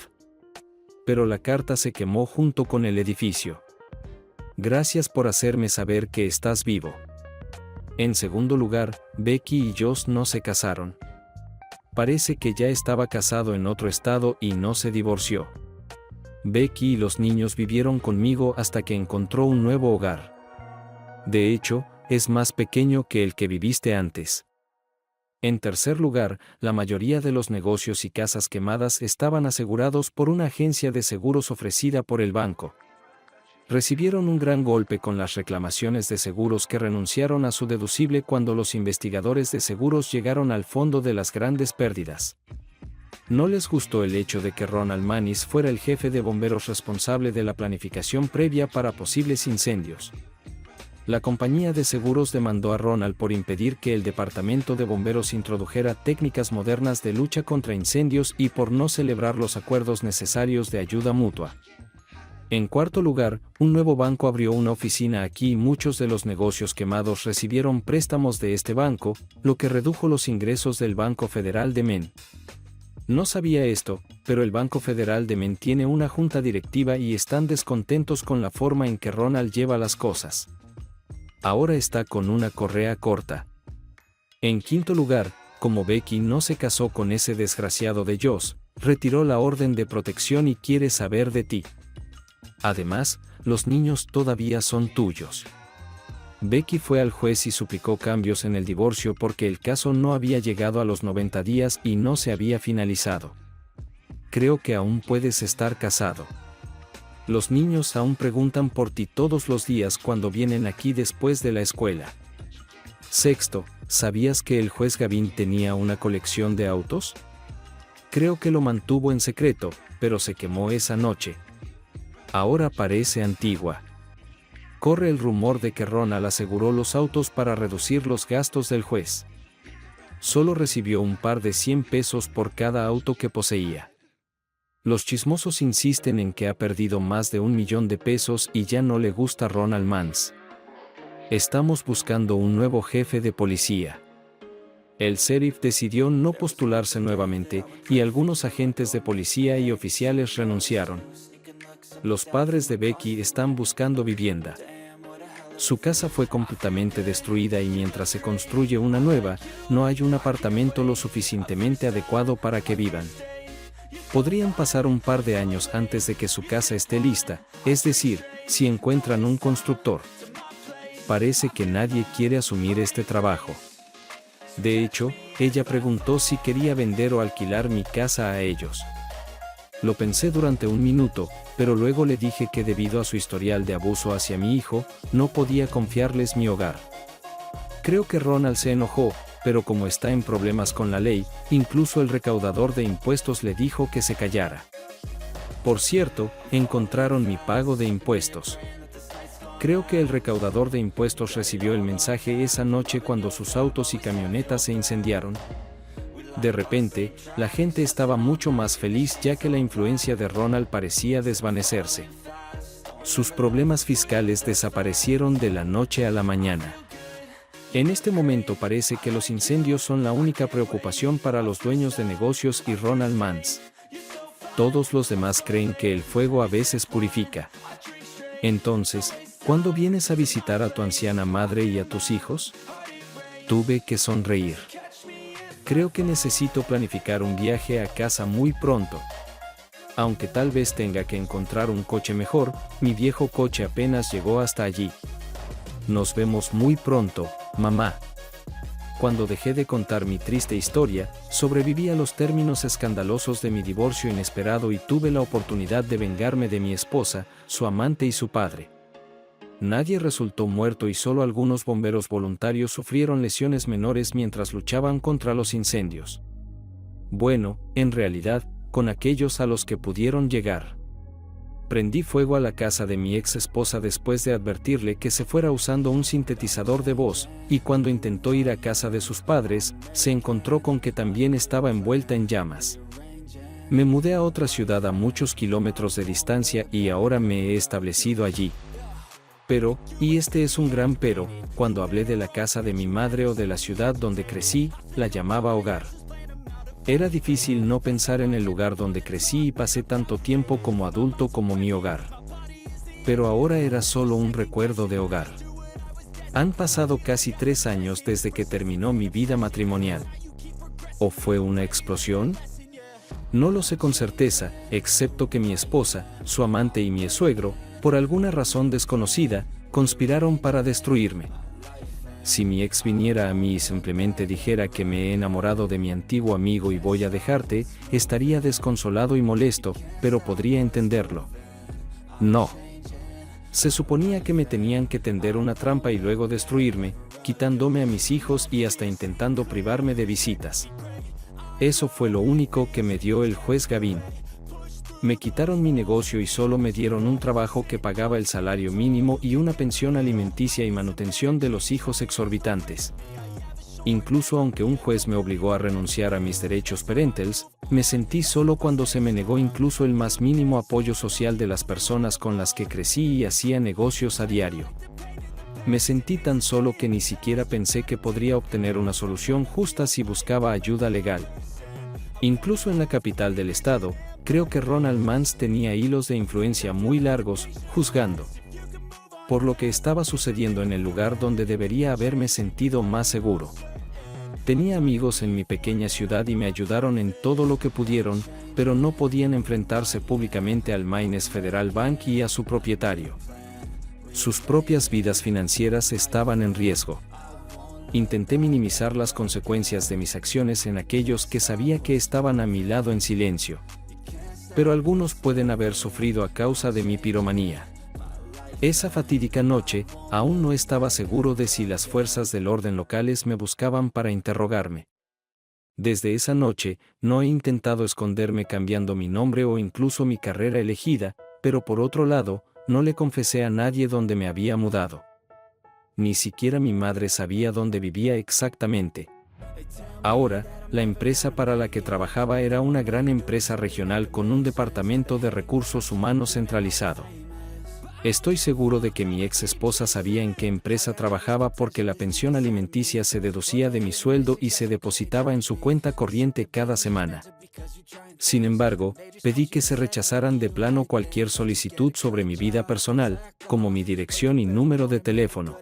Pero la carta se quemó junto con el edificio. Gracias por hacerme saber que estás vivo. En segundo lugar, Becky y Josh no se casaron. Parece que ya estaba casado en otro estado y no se divorció. Becky y los niños vivieron conmigo hasta que encontró un nuevo hogar. De hecho, es más pequeño que el que viviste antes. En tercer lugar, la mayoría de los negocios y casas quemadas estaban asegurados por una agencia de seguros ofrecida por el banco. Recibieron un gran golpe con las reclamaciones de seguros que renunciaron a su deducible cuando los investigadores de seguros llegaron al fondo de las grandes pérdidas. No les gustó el hecho de que Ronald Mannis fuera el jefe de bomberos responsable de la planificación previa para posibles incendios. La compañía de seguros demandó a Ronald por impedir que el departamento de bomberos introdujera técnicas modernas de lucha contra incendios y por no celebrar los acuerdos necesarios de ayuda mutua. En cuarto lugar, un nuevo banco abrió una oficina aquí y muchos de los negocios quemados recibieron préstamos de este banco, lo que redujo los ingresos del Banco Federal de Maine. No sabía esto, pero el Banco Federal de Maine tiene una junta directiva y están descontentos con la forma en que Ronald lleva las cosas. Ahora está con una correa corta. En quinto lugar, como Becky no se casó con ese desgraciado de Josh, retiró la orden de protección y quiere saber de ti. Además, los niños todavía son tuyos. Becky fue al juez y suplicó cambios en el divorcio porque el caso no había llegado a los 90 días y no se había finalizado. Creo que aún puedes estar casado. Los niños aún preguntan por ti todos los días cuando vienen aquí después de la escuela. Sexto, ¿sabías que el juez Gavin tenía una colección de autos? Creo que lo mantuvo en secreto, pero se quemó esa noche. Ahora parece antigua. Corre el rumor de que Ronald aseguró los autos para reducir los gastos del juez. Solo recibió un par de 100 pesos por cada auto que poseía. Los chismosos insisten en que ha perdido más de 1 millón de pesos y ya no le gusta Ronald Manns. Estamos buscando un nuevo jefe de policía. El sheriff decidió no postularse nuevamente y algunos agentes de policía y oficiales renunciaron. Los padres de Becky están buscando vivienda. Su casa fue completamente destruida y mientras se construye una nueva, no hay un apartamento lo suficientemente adecuado para que vivan. Podrían pasar un par de años antes de que su casa esté lista, es decir, si encuentran un constructor. Parece que nadie quiere asumir este trabajo. De hecho, ella preguntó si quería vender o alquilar mi casa a ellos. Lo pensé durante un minuto, pero luego le dije que debido a su historial de abuso hacia mi hijo, no podía confiarles mi hogar. Creo que Ronald se enojó, pero como está en problemas con la ley, incluso el recaudador de impuestos le dijo que se callara. Por cierto, encontraron mi pago de impuestos. Creo que el recaudador de impuestos recibió el mensaje esa noche cuando sus autos y camionetas se incendiaron. De repente, la gente estaba mucho más feliz ya que la influencia de Ronald parecía desvanecerse. Sus problemas fiscales desaparecieron de la noche a la mañana. En este momento parece que los incendios son la única preocupación para los dueños de negocios y Ronald Manns. Todos los demás creen que el fuego a veces purifica. Entonces, ¿cuándo vienes a visitar a tu anciana madre y a tus hijos? Tuve que sonreír. Creo que necesito planificar un viaje a casa muy pronto. Aunque tal vez tenga que encontrar un coche mejor, mi viejo coche apenas llegó hasta allí. Nos vemos muy pronto, mamá. Cuando dejé de contar mi triste historia, sobreviví a los términos escandalosos de mi divorcio inesperado y tuve la oportunidad de vengarme de mi esposa, su amante y su padre. Nadie resultó muerto y solo algunos bomberos voluntarios sufrieron lesiones menores mientras luchaban contra los incendios. Bueno, en realidad, con aquellos a los que pudieron llegar. Prendí fuego a la casa de mi ex esposa después de advertirle que se fuera usando un sintetizador de voz, y cuando intentó ir a casa de sus padres, se encontró con que también estaba envuelta en llamas. Me mudé a otra ciudad a muchos kilómetros de distancia y ahora me he establecido allí. Pero, y este es un gran pero, cuando hablé de la casa de mi madre o de la ciudad donde crecí, la llamaba hogar. Era difícil no pensar en el lugar donde crecí y pasé tanto tiempo como adulto como mi hogar. Pero ahora era solo un recuerdo de hogar. Han pasado casi 3 años desde que terminó mi vida matrimonial. ¿O fue una explosión? No lo sé con certeza, excepto que mi esposa, su amante y mi suegro, por alguna razón desconocida, conspiraron para destruirme. Si mi ex viniera a mí y simplemente dijera que me he enamorado de mi antiguo amigo y voy a dejarte, estaría desconsolado y molesto, pero podría entenderlo. No. Se suponía que me tenían que tender una trampa y luego destruirme, quitándome a mis hijos y hasta intentando privarme de visitas. Eso fue lo único que me dio el juez Gavin. Me quitaron mi negocio y solo me dieron un trabajo que pagaba el salario mínimo y una pensión alimenticia y manutención de los hijos exorbitantes. Incluso aunque un juez me obligó a renunciar a mis derechos parentales, me sentí solo cuando se me negó incluso el más mínimo apoyo social de las personas con las que crecí y hacía negocios a diario. Me sentí tan solo que ni siquiera pensé que podría obtener una solución justa si buscaba ayuda legal. Incluso en la capital del estado, creo que Ronald Mans tenía hilos de influencia muy largos, juzgando por lo que estaba sucediendo en el lugar donde debería haberme sentido más seguro. Tenía amigos en mi pequeña ciudad y me ayudaron en todo lo que pudieron, pero no podían enfrentarse públicamente al Mines Federal Bank y a su propietario. Sus propias vidas financieras estaban en riesgo. Intenté minimizar las consecuencias de mis acciones en aquellos que sabía que estaban a mi lado en silencio. Pero algunos pueden haber sufrido a causa de mi piromanía. Esa fatídica noche, aún no estaba seguro de si las fuerzas del orden locales me buscaban para interrogarme. Desde esa noche, no he intentado esconderme cambiando mi nombre o incluso mi carrera elegida, pero por otro lado, no le confesé a nadie dónde me había mudado. Ni siquiera mi madre sabía dónde vivía exactamente. Ahora, la empresa para la que trabajaba era una gran empresa regional con un departamento de recursos humanos centralizado. Estoy seguro de que mi ex esposa sabía en qué empresa trabajaba porque la pensión alimenticia se deducía de mi sueldo y se depositaba en su cuenta corriente cada semana. Sin embargo, pedí que se rechazaran de plano cualquier solicitud sobre mi vida personal, como mi dirección y número de teléfono.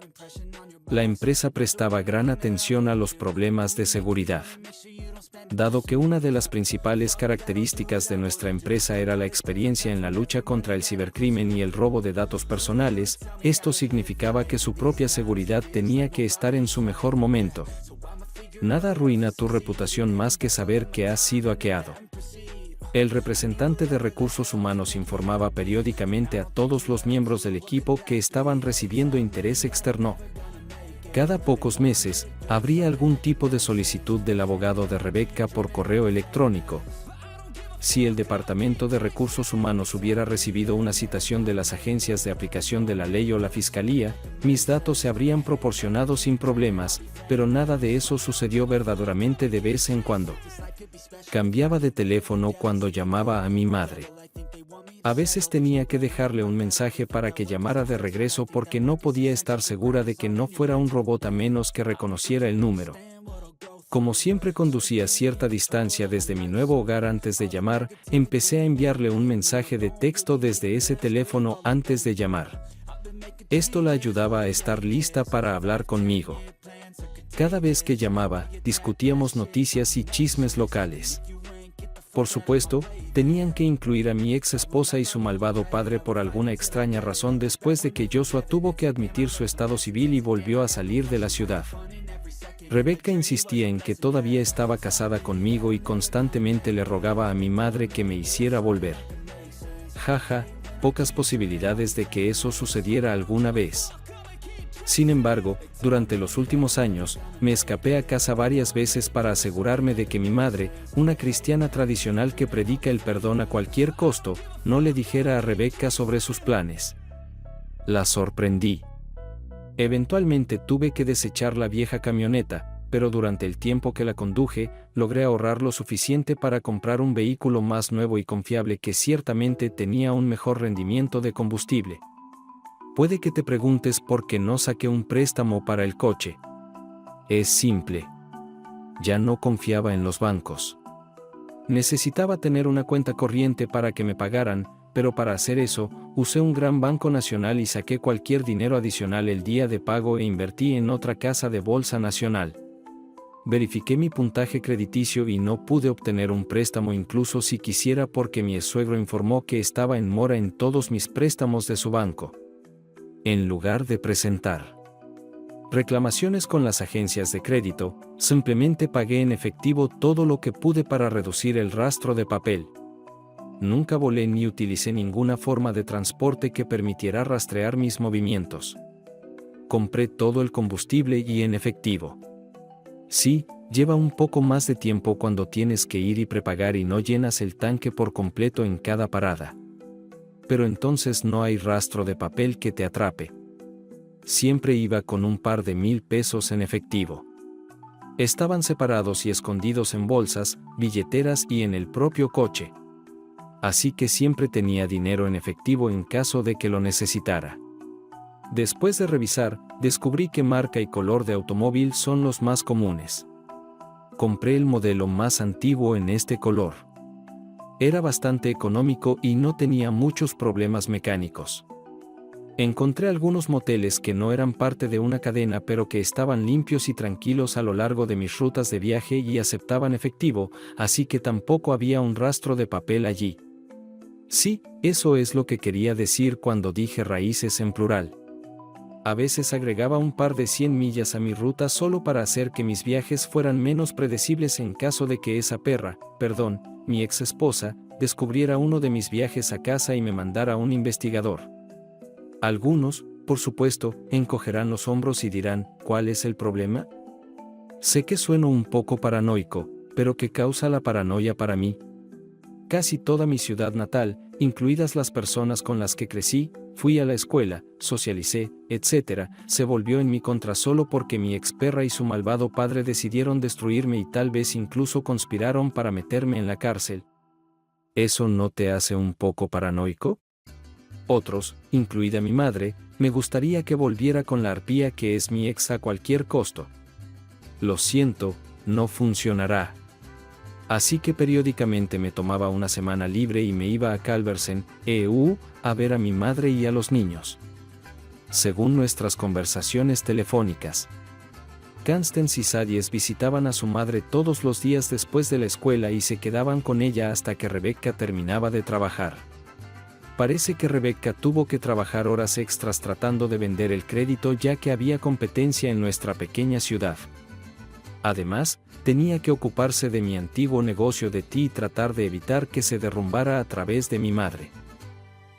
La empresa prestaba gran atención a los problemas de seguridad. Dado que una de las principales características de nuestra empresa era la experiencia en la lucha contra el cibercrimen y el robo de datos personales, esto significaba que su propia seguridad tenía que estar en su mejor momento. Nada arruina tu reputación más que saber que has sido hackeado. El representante de recursos humanos informaba periódicamente a todos los miembros del equipo que estaban recibiendo interés externo. Cada pocos meses, habría algún tipo de solicitud del abogado de Rebecca por correo electrónico. Si el Departamento de Recursos Humanos hubiera recibido una citación de las agencias de aplicación de la ley o la Fiscalía, mis datos se habrían proporcionado sin problemas, pero nada de eso sucedió verdaderamente de vez en cuando. Cambiaba de teléfono cuando llamaba a mi madre. A veces tenía que dejarle un mensaje para que llamara de regreso porque no podía estar segura de que no fuera un robot a menos que reconociera el número. Como siempre conducía cierta distancia desde mi nuevo hogar antes de llamar, empecé a enviarle un mensaje de texto desde ese teléfono antes de llamar. Esto la ayudaba a estar lista para hablar conmigo. Cada vez que llamaba, discutíamos noticias y chismes locales. Por supuesto, tenían que incluir a mi ex esposa y su malvado padre por alguna extraña razón después de que Joshua tuvo que admitir su estado civil y volvió a salir de la ciudad. Rebecca insistía en que todavía estaba casada conmigo y constantemente le rogaba a mi madre que me hiciera volver. Jaja, pocas posibilidades de que eso sucediera alguna vez. Sin embargo, durante los últimos años, me escapé a casa varias veces para asegurarme de que mi madre, una cristiana tradicional que predica el perdón a cualquier costo, no le dijera a Rebecca sobre sus planes. La sorprendí. Eventualmente tuve que desechar la vieja camioneta, pero durante el tiempo que la conduje, logré ahorrar lo suficiente para comprar un vehículo más nuevo y confiable que ciertamente tenía un mejor rendimiento de combustible. Puede que te preguntes por qué no saqué un préstamo para el coche. Es simple. Ya no confiaba en los bancos. Necesitaba tener una cuenta corriente para que me pagaran, pero para hacer eso, usé un gran banco nacional y saqué cualquier dinero adicional el día de pago e invertí en otra casa de bolsa nacional. Verifiqué mi puntaje crediticio y no pude obtener un préstamo incluso si quisiera porque mi suegro informó que estaba en mora en todos mis préstamos de su banco. En lugar de presentar reclamaciones con las agencias de crédito, simplemente pagué en efectivo todo lo que pude para reducir el rastro de papel. Nunca volé ni utilicé ninguna forma de transporte que permitiera rastrear mis movimientos. Compré todo el combustible y en efectivo. Sí, lleva un poco más de tiempo cuando tienes que ir y prepagar y no llenas el tanque por completo en cada parada. Pero entonces no hay rastro de papel que te atrape. Siempre iba con un par de 1,000 pesos en efectivo. Estaban separados y escondidos en bolsas, billeteras y en el propio coche. Así que siempre tenía dinero en efectivo en caso de que lo necesitara. Después de revisar, descubrí que marca y color de automóvil son los más comunes. Compré el modelo más antiguo en este color. Era bastante económico y no tenía muchos problemas mecánicos. Encontré algunos moteles que no eran parte de una cadena pero que estaban limpios y tranquilos a lo largo de mis rutas de viaje y aceptaban efectivo, así que tampoco había un rastro de papel allí. Sí, eso es lo que quería decir cuando dije raíces en plural. A veces agregaba un par de 100 millas a mi ruta solo para hacer que mis viajes fueran menos predecibles en caso de que esa mi ex esposa, descubriera uno de mis viajes a casa y me mandara un investigador. Algunos, por supuesto, encogerán los hombros y dirán, ¿cuál es el problema? Sé que sueno un poco paranoico, pero ¿qué causa la paranoia para mí? Casi toda mi ciudad natal, incluidas las personas con las que crecí, fui a la escuela, socialicé, etc., se volvió en mi contra solo porque mi experra y su malvado padre decidieron destruirme y tal vez incluso conspiraron para meterme en la cárcel. ¿Eso no te hace un poco paranoico? Otros, incluida mi madre, me gustaría que volviera con la arpía que es mi ex a cualquier costo. Lo siento, no funcionará. Así que periódicamente me tomaba una semana libre y me iba a Calversen, EU, a ver a mi madre y a los niños. Según nuestras conversaciones telefónicas, Constance y Sadies visitaban a su madre todos los días después de la escuela y se quedaban con ella hasta que Rebecca terminaba de trabajar. Parece que Rebecca tuvo que trabajar horas extras tratando de vender el crédito ya que había competencia en nuestra pequeña ciudad. Además, tenía que ocuparse de mi antiguo negocio de té y tratar de evitar que se derrumbara a través de mi madre.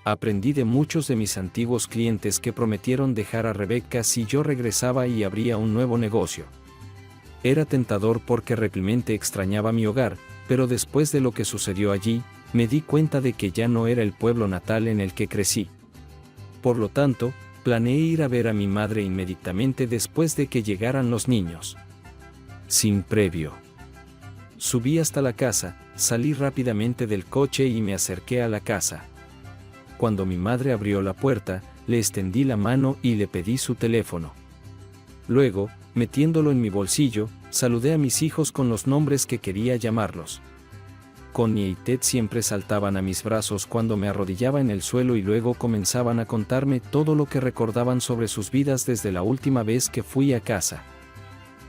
Aprendí de muchos de mis antiguos clientes que prometieron dejar a Rebecca si yo regresaba y abría un nuevo negocio. Era tentador porque realmente extrañaba mi hogar, pero después de lo que sucedió allí, me di cuenta de que ya no era el pueblo natal en el que crecí. Por lo tanto, planeé ir a ver a mi madre inmediatamente después de que llegaran los niños. Sin previo. Subí hasta la casa, salí rápidamente del coche y me acerqué a la casa. Cuando mi madre abrió la puerta, le extendí la mano y le pedí su teléfono. Luego, metiéndolo en mi bolsillo, saludé a mis hijos con los nombres que quería llamarlos. Connie y Ted siempre saltaban a mis brazos cuando me arrodillaba en el suelo y luego comenzaban a contarme todo lo que recordaban sobre sus vidas desde la última vez que fui a casa.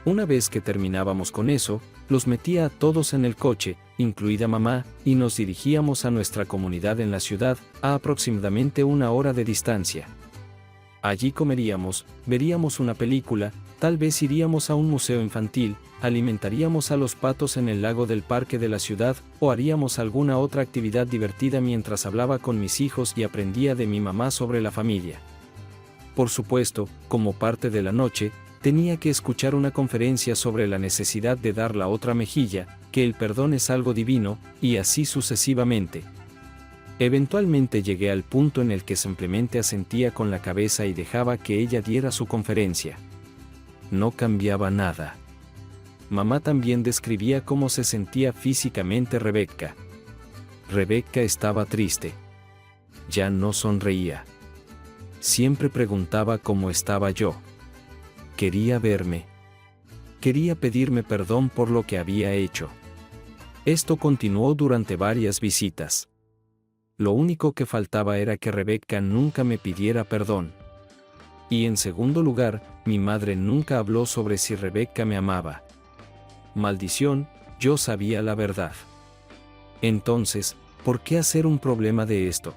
Una vez que terminábamos con eso, los metía a todos en el coche, incluida mamá, y nos dirigíamos a nuestra comunidad en la ciudad, a aproximadamente 1 hora de distancia. Allí comeríamos, veríamos una película, tal vez iríamos a un museo infantil, alimentaríamos a los patos en el lago del parque de la ciudad, o haríamos alguna otra actividad divertida mientras hablaba con mis hijos y aprendía de mi mamá sobre la familia. Por supuesto, como parte de la noche, tenía que escuchar una conferencia sobre la necesidad de dar la otra mejilla, que el perdón es algo divino, y así sucesivamente. Eventualmente llegué al punto en el que simplemente asentía con la cabeza y dejaba que ella diera su conferencia. No cambiaba nada. Mamá también describía cómo se sentía físicamente Rebecca. Rebecca estaba triste. Ya no sonreía. Siempre preguntaba cómo estaba yo. Quería verme. Quería pedirme perdón por lo que había hecho. Esto continuó durante varias visitas. Lo único que faltaba era que Rebecca nunca me pidiera perdón. Y en segundo lugar, mi madre nunca habló sobre si Rebecca me amaba. Maldición, yo sabía la verdad. Entonces, ¿por qué hacer un problema de esto?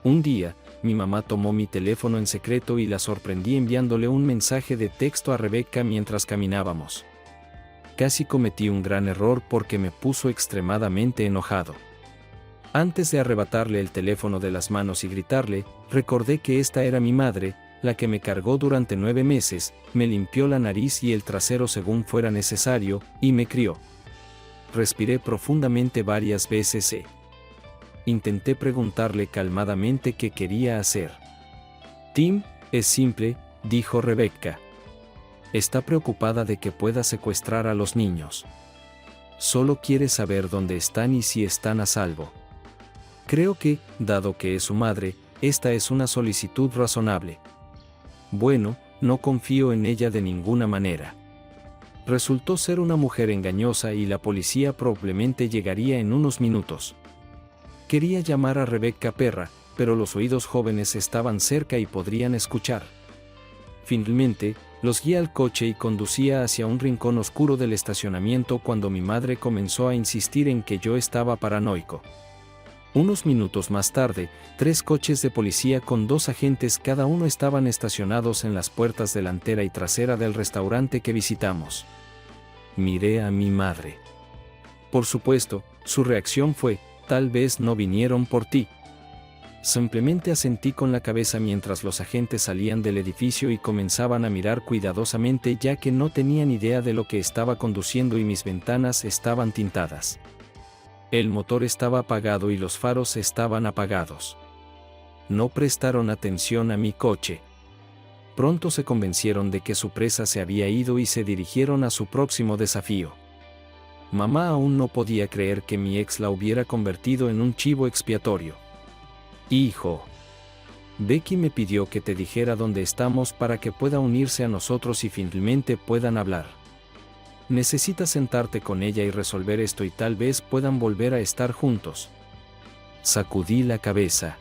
Un día, mi mamá tomó mi teléfono en secreto y la sorprendí enviándole un mensaje de texto a Rebecca mientras caminábamos. Casi cometí un gran error porque me puso extremadamente enojado. Antes de arrebatarle el teléfono de las manos y gritarle, recordé que esta era mi madre, la que me cargó durante 9 meses, me limpió la nariz y el trasero según fuera necesario, y me crió. Respiré profundamente varias veces e intenté preguntarle calmadamente qué quería hacer. Tim, es simple, dijo Rebecca. Está preocupada de que pueda secuestrar a los niños. Solo quiere saber dónde están y si están a salvo. Creo que, dado que es su madre, esta es una solicitud razonable. Bueno, no confío en ella de ninguna manera. Resultó ser una mujer engañosa y la policía probablemente llegaría en unos minutos. Quería llamar a Rebecca perra, pero los oídos jóvenes estaban cerca y podrían escuchar. Finalmente, los guié al coche y conducía hacia un rincón oscuro del estacionamiento cuando mi madre comenzó a insistir en que yo estaba paranoico. Unos minutos más tarde, 3 coches de policía con 2 agentes cada uno estaban estacionados en las puertas delantera y trasera del restaurante que visitamos. Miré a mi madre. Por supuesto, su reacción fue: tal vez no vinieron por ti. Simplemente asentí con la cabeza mientras los agentes salían del edificio y comenzaban a mirar cuidadosamente ya que no tenían idea de lo que estaba conduciendo y mis ventanas estaban tintadas. El motor estaba apagado y los faros estaban apagados. No prestaron atención a mi coche. Pronto se convencieron de que su presa se había ido y se dirigieron a su próximo desafío. Mamá aún no podía creer que mi ex la hubiera convertido en un chivo expiatorio. Hijo. Becky me pidió que te dijera dónde estamos para que pueda unirse a nosotros y finalmente puedan hablar. Necesitas sentarte con ella y resolver esto y tal vez puedan volver a estar juntos. Sacudí la cabeza.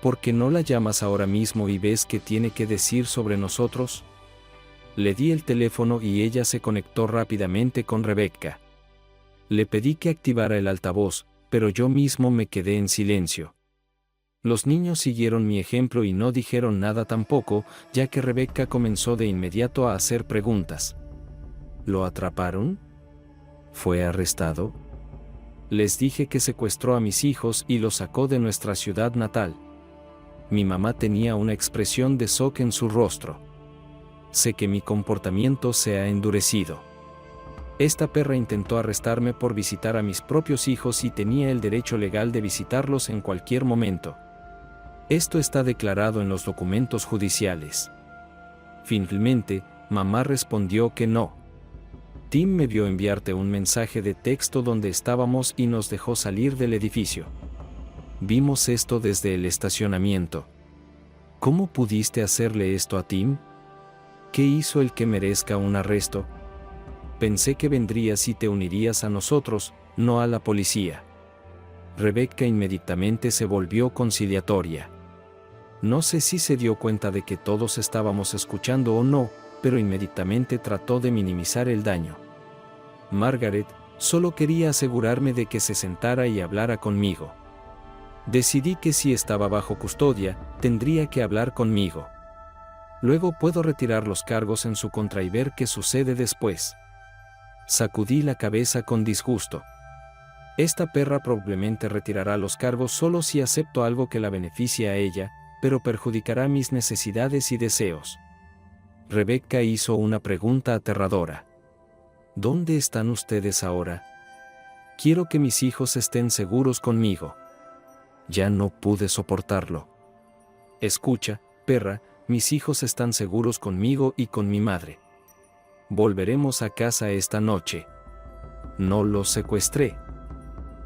¿Por qué no la llamas ahora mismo y ves qué tiene que decir sobre nosotros? Le di el teléfono y ella se conectó rápidamente con Rebecca. Le pedí que activara el altavoz, pero yo mismo me quedé en silencio. Los niños siguieron mi ejemplo y no dijeron nada tampoco, ya que Rebecca comenzó de inmediato a hacer preguntas. ¿Lo atraparon? ¿Fue arrestado? Les dije que secuestró a mis hijos y los sacó de nuestra ciudad natal. Mi mamá tenía una expresión de shock en su rostro. Sé que mi comportamiento se ha endurecido. Esta perra intentó arrestarme por visitar a mis propios hijos y tenía el derecho legal de visitarlos en cualquier momento. Esto está declarado en los documentos judiciales. Finalmente, mamá respondió que no. Tim me vio enviarte un mensaje de texto donde estábamos y nos dejó salir del edificio. Vimos esto desde el estacionamiento. ¿Cómo pudiste hacerle esto a Tim? ¿Qué hizo el que merezca un arresto? Pensé que vendrías y te unirías a nosotros, no a la policía. Rebecca inmediatamente se volvió conciliatoria. No sé si se dio cuenta de que todos estábamos escuchando o no, pero inmediatamente trató de minimizar el daño. Margaret, solo quería asegurarme de que se sentara y hablara conmigo. Decidí que si estaba bajo custodia, tendría que hablar conmigo. Luego puedo retirar los cargos en su contra y ver qué sucede después. Sacudí la cabeza con disgusto. Esta perra probablemente retirará los cargos solo si acepto algo que la beneficie a ella, pero perjudicará mis necesidades y deseos. Rebecca hizo una pregunta aterradora. ¿Dónde están ustedes ahora? Quiero que mis hijos estén seguros conmigo. Ya no pude soportarlo. Escucha, perra, mis hijos están seguros conmigo y con mi madre. Volveremos a casa esta noche. No los secuestré.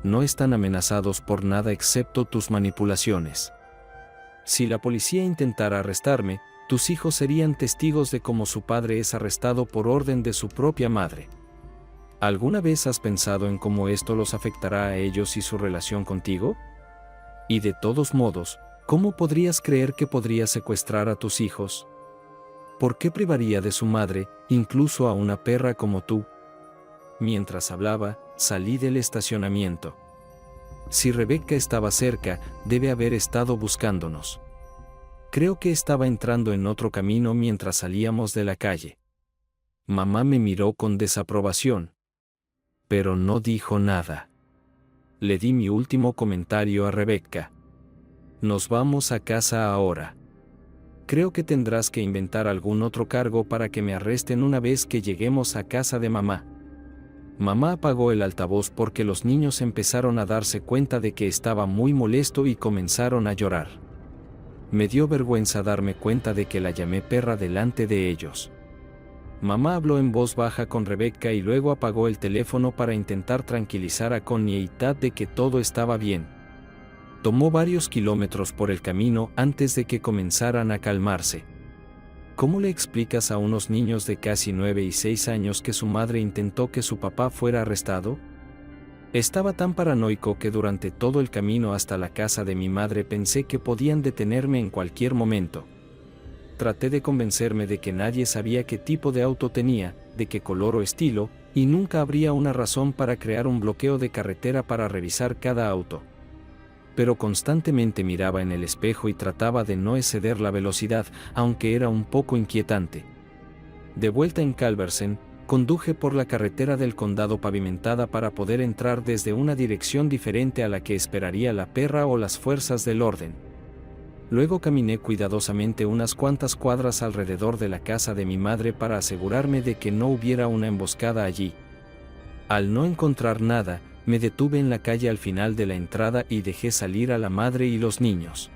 No están amenazados por nada excepto tus manipulaciones. Si la policía intentara arrestarme, tus hijos serían testigos de cómo su padre es arrestado por orden de su propia madre. ¿Alguna vez has pensado en cómo esto los afectará a ellos y su relación contigo? Y de todos modos, ¿cómo podrías creer que podría secuestrar a tus hijos? ¿Por qué privaría de su madre, incluso a una perra como tú? Mientras hablaba, salí del estacionamiento. Si Rebecca estaba cerca, debe haber estado buscándonos. Creo que estaba entrando en otro camino mientras salíamos de la calle. Mamá me miró con desaprobación, pero no dijo nada. Le di mi último comentario a Rebecca. Nos vamos a casa ahora. Creo que tendrás que inventar algún otro cargo para que me arresten una vez que lleguemos a casa de mamá. Mamá apagó el altavoz porque los niños empezaron a darse cuenta de que estaba muy molesto y comenzaron a llorar. Me dio vergüenza darme cuenta de que la llamé perra delante de ellos. Mamá habló en voz baja con Rebecca y luego apagó el teléfono para intentar tranquilizar a Connie y Tad de que todo estaba bien. Tomó varios kilómetros por el camino antes de que comenzaran a calmarse. ¿Cómo le explicas a unos niños de casi 9 y 6 años que su madre intentó que su papá fuera arrestado? Estaba tan paranoico que durante todo el camino hasta la casa de mi madre pensé que podían detenerme en cualquier momento. Traté de convencerme de que nadie sabía qué tipo de auto tenía, de qué color o estilo, y nunca habría una razón para crear un bloqueo de carretera para revisar cada auto. Pero constantemente miraba en el espejo y trataba de no exceder la velocidad, aunque era un poco inquietante. De vuelta en Culberson, conduje por la carretera del condado pavimentada para poder entrar desde una dirección diferente a la que esperaría la perra o las fuerzas del orden. Luego caminé cuidadosamente unas cuantas cuadras alrededor de la casa de mi madre para asegurarme de que no hubiera una emboscada allí. Al no encontrar nada, me detuve en la calle al final de la entrada y dejé salir a la madre y los niños.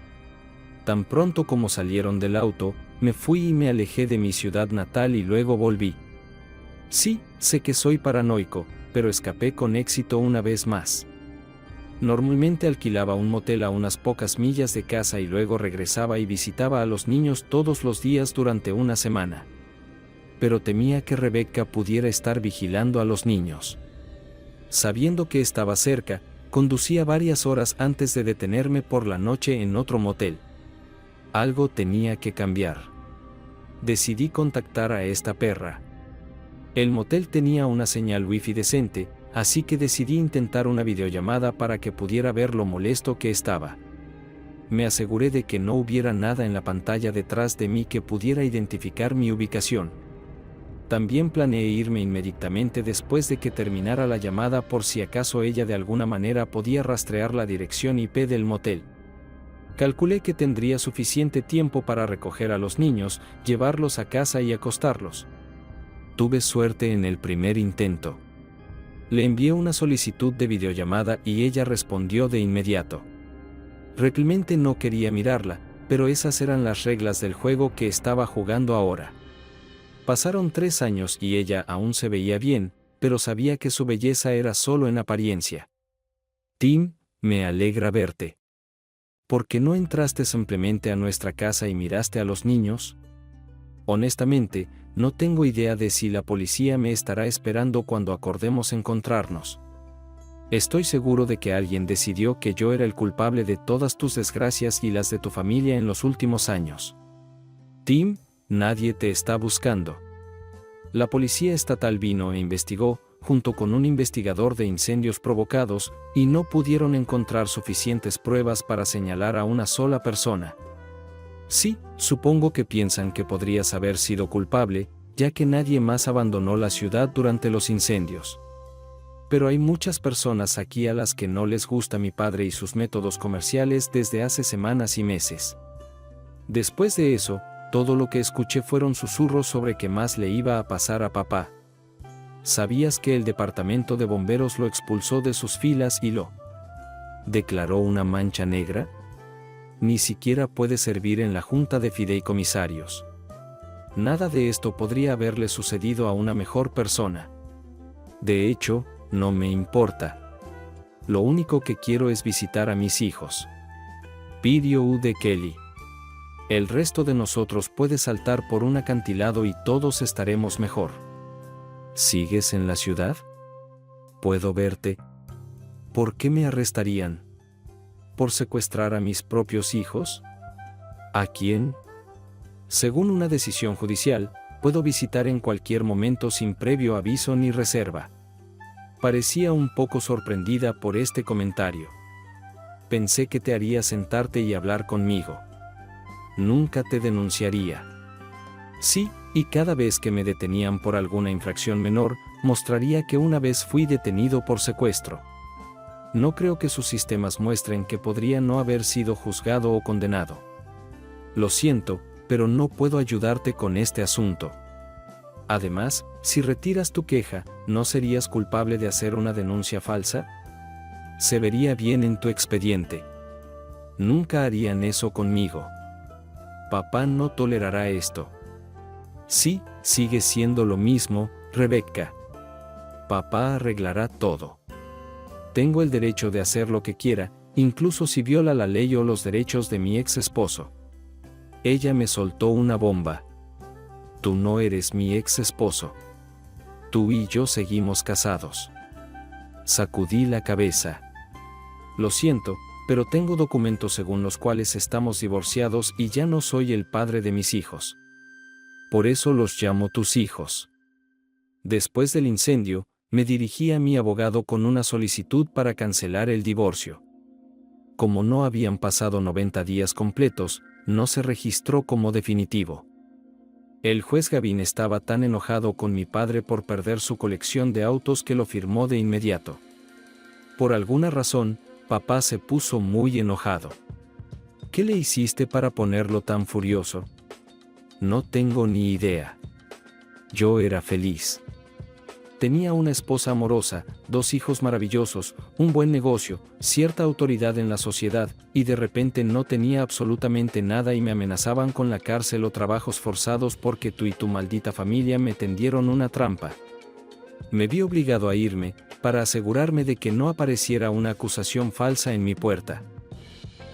Tan pronto como salieron del auto, me fui y me alejé de mi ciudad natal y luego volví. Sí, sé que soy paranoico, pero escapé con éxito una vez más. Normalmente alquilaba un motel a unas pocas millas de casa y luego regresaba y visitaba a los niños todos los días durante una semana. Pero temía que Rebecca pudiera estar vigilando a los niños. Sabiendo que estaba cerca, conducía varias horas antes de detenerme por la noche en otro motel. Algo tenía que cambiar. Decidí contactar a esta perra. El motel tenía una señal wifi decente, así que decidí intentar una videollamada para que pudiera ver lo molesto que estaba. Me aseguré de que no hubiera nada en la pantalla detrás de mí que pudiera identificar mi ubicación. También planeé irme inmediatamente después de que terminara la llamada por si acaso ella de alguna manera podía rastrear la dirección IP del motel. Calculé que tendría suficiente tiempo para recoger a los niños, llevarlos a casa y acostarlos. Tuve suerte en el primer intento. Le envié una solicitud de videollamada y ella respondió de inmediato. Realmente no quería mirarla, pero esas eran las reglas del juego que estaba jugando ahora. Pasaron 3 años y ella aún se veía bien, pero sabía que su belleza era solo en apariencia. Tim, me alegra verte. ¿Por qué no entraste simplemente a nuestra casa y miraste a los niños? Honestamente, no tengo idea de si la policía me estará esperando cuando acordemos encontrarnos. Estoy seguro de que alguien decidió que yo era el culpable de todas tus desgracias y las de tu familia en los últimos años. Tim, nadie te está buscando. La policía estatal vino e investigó, junto con un investigador de incendios provocados, y no pudieron encontrar suficientes pruebas para señalar a una sola persona. Sí, supongo que piensan que podrías haber sido culpable, ya que nadie más abandonó la ciudad durante los incendios. Pero hay muchas personas aquí a las que no les gusta mi padre y sus métodos comerciales desde hace semanas y meses. Después de eso, todo lo que escuché fueron susurros sobre qué más le iba a pasar a papá. ¿Sabías que el departamento de bomberos lo expulsó de sus filas y lo declaró una mancha negra? Ni siquiera puede servir en la junta de fideicomisarios. Nada de esto podría haberle sucedido a una mejor persona. De hecho, no me importa. Lo único que quiero es visitar a mis hijos. Pidio U. de Kelly. El resto de nosotros puede saltar por un acantilado y todos estaremos mejor. ¿Sigues en la ciudad? ¿Puedo verte? ¿Por qué me arrestarían? ¿Por secuestrar a mis propios hijos? ¿A quién? Según una decisión judicial, puedo visitar en cualquier momento sin previo aviso ni reserva. Parecía un poco sorprendida por este comentario. Pensé que te haría sentarte y hablar conmigo. nunca te denunciaría. Sí, y cada vez que me detenían por alguna infracción menor, mostraría que una vez fui detenido por secuestro. No creo que sus sistemas muestren que podría no haber sido juzgado o condenado. Lo siento, pero no puedo ayudarte con este asunto. Además, si retiras tu queja, ¿no serías culpable de hacer una denuncia falsa? Se vería bien en tu expediente. Nunca harían eso conmigo. Papá no tolerará esto. Sí, sigue siendo lo mismo, Rebecca. Papá arreglará todo. Tengo el derecho de hacer lo que quiera, incluso si viola la ley o los derechos de mi ex esposo. Ella me soltó una bomba. Tú no eres mi ex esposo. Tú y yo seguimos casados. Sacudí la cabeza. Lo siento, pero tengo documentos según los cuales estamos divorciados y ya no soy el padre de mis hijos. Por eso los llamo tus hijos. Después del incendio, me dirigí a mi abogado con una solicitud para cancelar el divorcio. Como no habían pasado 90 días completos, no se registró como definitivo. El juez Gavin estaba tan enojado con mi padre por perder su colección de autos que lo firmó de inmediato. Por alguna razón, papá se puso muy enojado. ¿Qué le hiciste para ponerlo tan furioso? No tengo ni idea. Yo era feliz. Tenía una esposa amorosa, 2 hijos maravillosos, un buen negocio, cierta autoridad en la sociedad, y de repente no tenía absolutamente nada y me amenazaban con la cárcel o trabajos forzados porque tú y tu maldita familia me tendieron una trampa. Me vi obligado a irme, para asegurarme de que no apareciera una acusación falsa en mi puerta.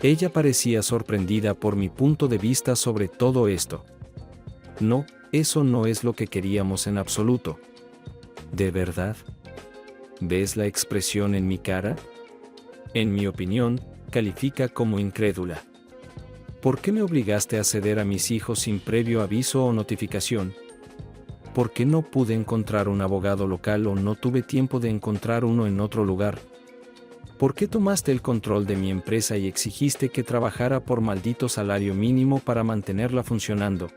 Ella parecía sorprendida por mi punto de vista sobre todo esto. No, eso no es lo que queríamos en absoluto. ¿De verdad? ¿Ves la expresión en mi cara? En mi opinión, califica como incrédula. ¿Por qué me obligaste a ceder a mis hijos sin previo aviso o notificación? ¿Por qué no pude encontrar un abogado local o no tuve tiempo de encontrar uno en otro lugar? ¿Por qué tomaste el control de mi empresa y exigiste que trabajara por maldito salario mínimo para mantenerla funcionando?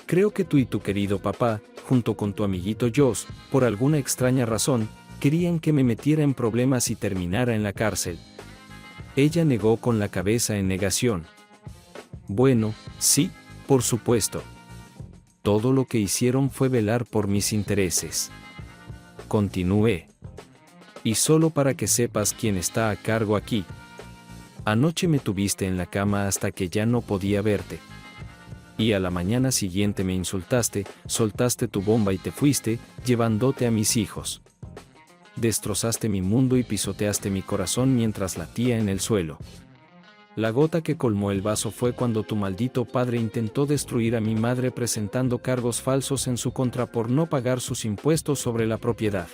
Creo que tú y tu querido papá, junto con tu amiguito Josh, por alguna extraña razón, querían que me metiera en problemas y terminara en la cárcel. Ella negó con la cabeza en negación. Bueno, sí, por supuesto. Todo lo que hicieron fue velar por mis intereses. Continué. Y solo para que sepas quién está a cargo aquí. Anoche me tuviste en la cama hasta que ya no podía verte. Y a la mañana siguiente me insultaste, soltaste tu bomba y te fuiste, llevándote a mis hijos. Destrozaste mi mundo y pisoteaste mi corazón mientras latía en el suelo. La gota que colmó el vaso fue cuando tu maldito padre intentó destruir a mi madre presentando cargos falsos en su contra por no pagar sus impuestos sobre la propiedad.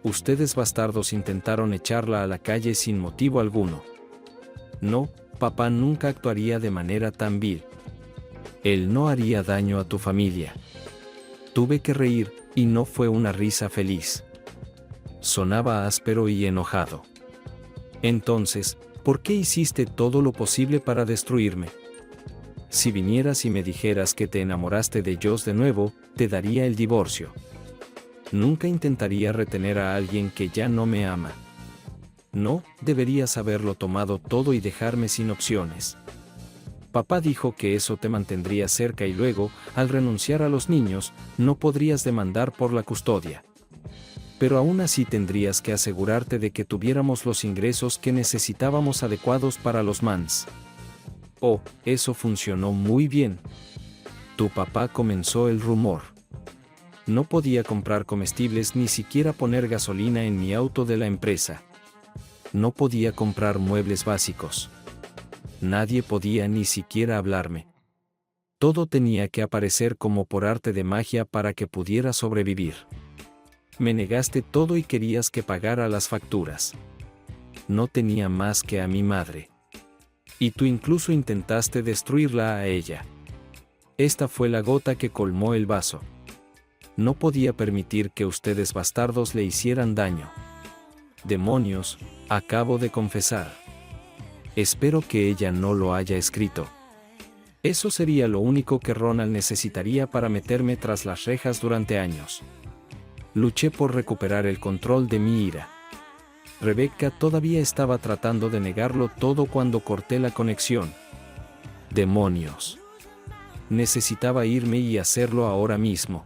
Ustedes bastardos intentaron echarla a la calle sin motivo alguno. No, papá nunca actuaría de manera tan vil. Él no haría daño a tu familia. Tuve que reír, y no fue una risa feliz. Sonaba áspero y enojado. Entonces, ¿por qué hiciste todo lo posible para destruirme? Si vinieras y me dijeras que te enamoraste de Josh de nuevo, te daría el divorcio. Nunca intentaría retener a alguien que ya no me ama. No, deberías haberlo tomado todo y dejarme sin opciones. Papá dijo que eso te mantendría cerca y luego, al renunciar a los niños, no podrías demandar por la custodia. Pero aún así tendrías que asegurarte de que tuviéramos los ingresos que necesitábamos adecuados para los Mans. Oh, eso funcionó muy bien. Tu papá comenzó el rumor. No podía comprar comestibles ni siquiera poner gasolina en mi auto de la empresa. No podía comprar muebles básicos. Nadie podía ni siquiera hablarme. Todo tenía que aparecer como por arte de magia para que pudiera sobrevivir. Me negaste todo y querías que pagara las facturas. No tenía más que a mi madre. Y tú incluso intentaste destruirla a ella. Esta fue la gota que colmó el vaso. No podía permitir que ustedes bastardos le hicieran daño. Demonios, acabo de confesar. Espero que ella no lo haya escrito. Eso sería lo único que Ronald necesitaría para meterme tras las rejas durante años. Luché por recuperar el control de mi ira. Rebecca todavía estaba tratando de negarlo todo cuando corté la conexión. ¡Demonios! Necesitaba irme y hacerlo ahora mismo.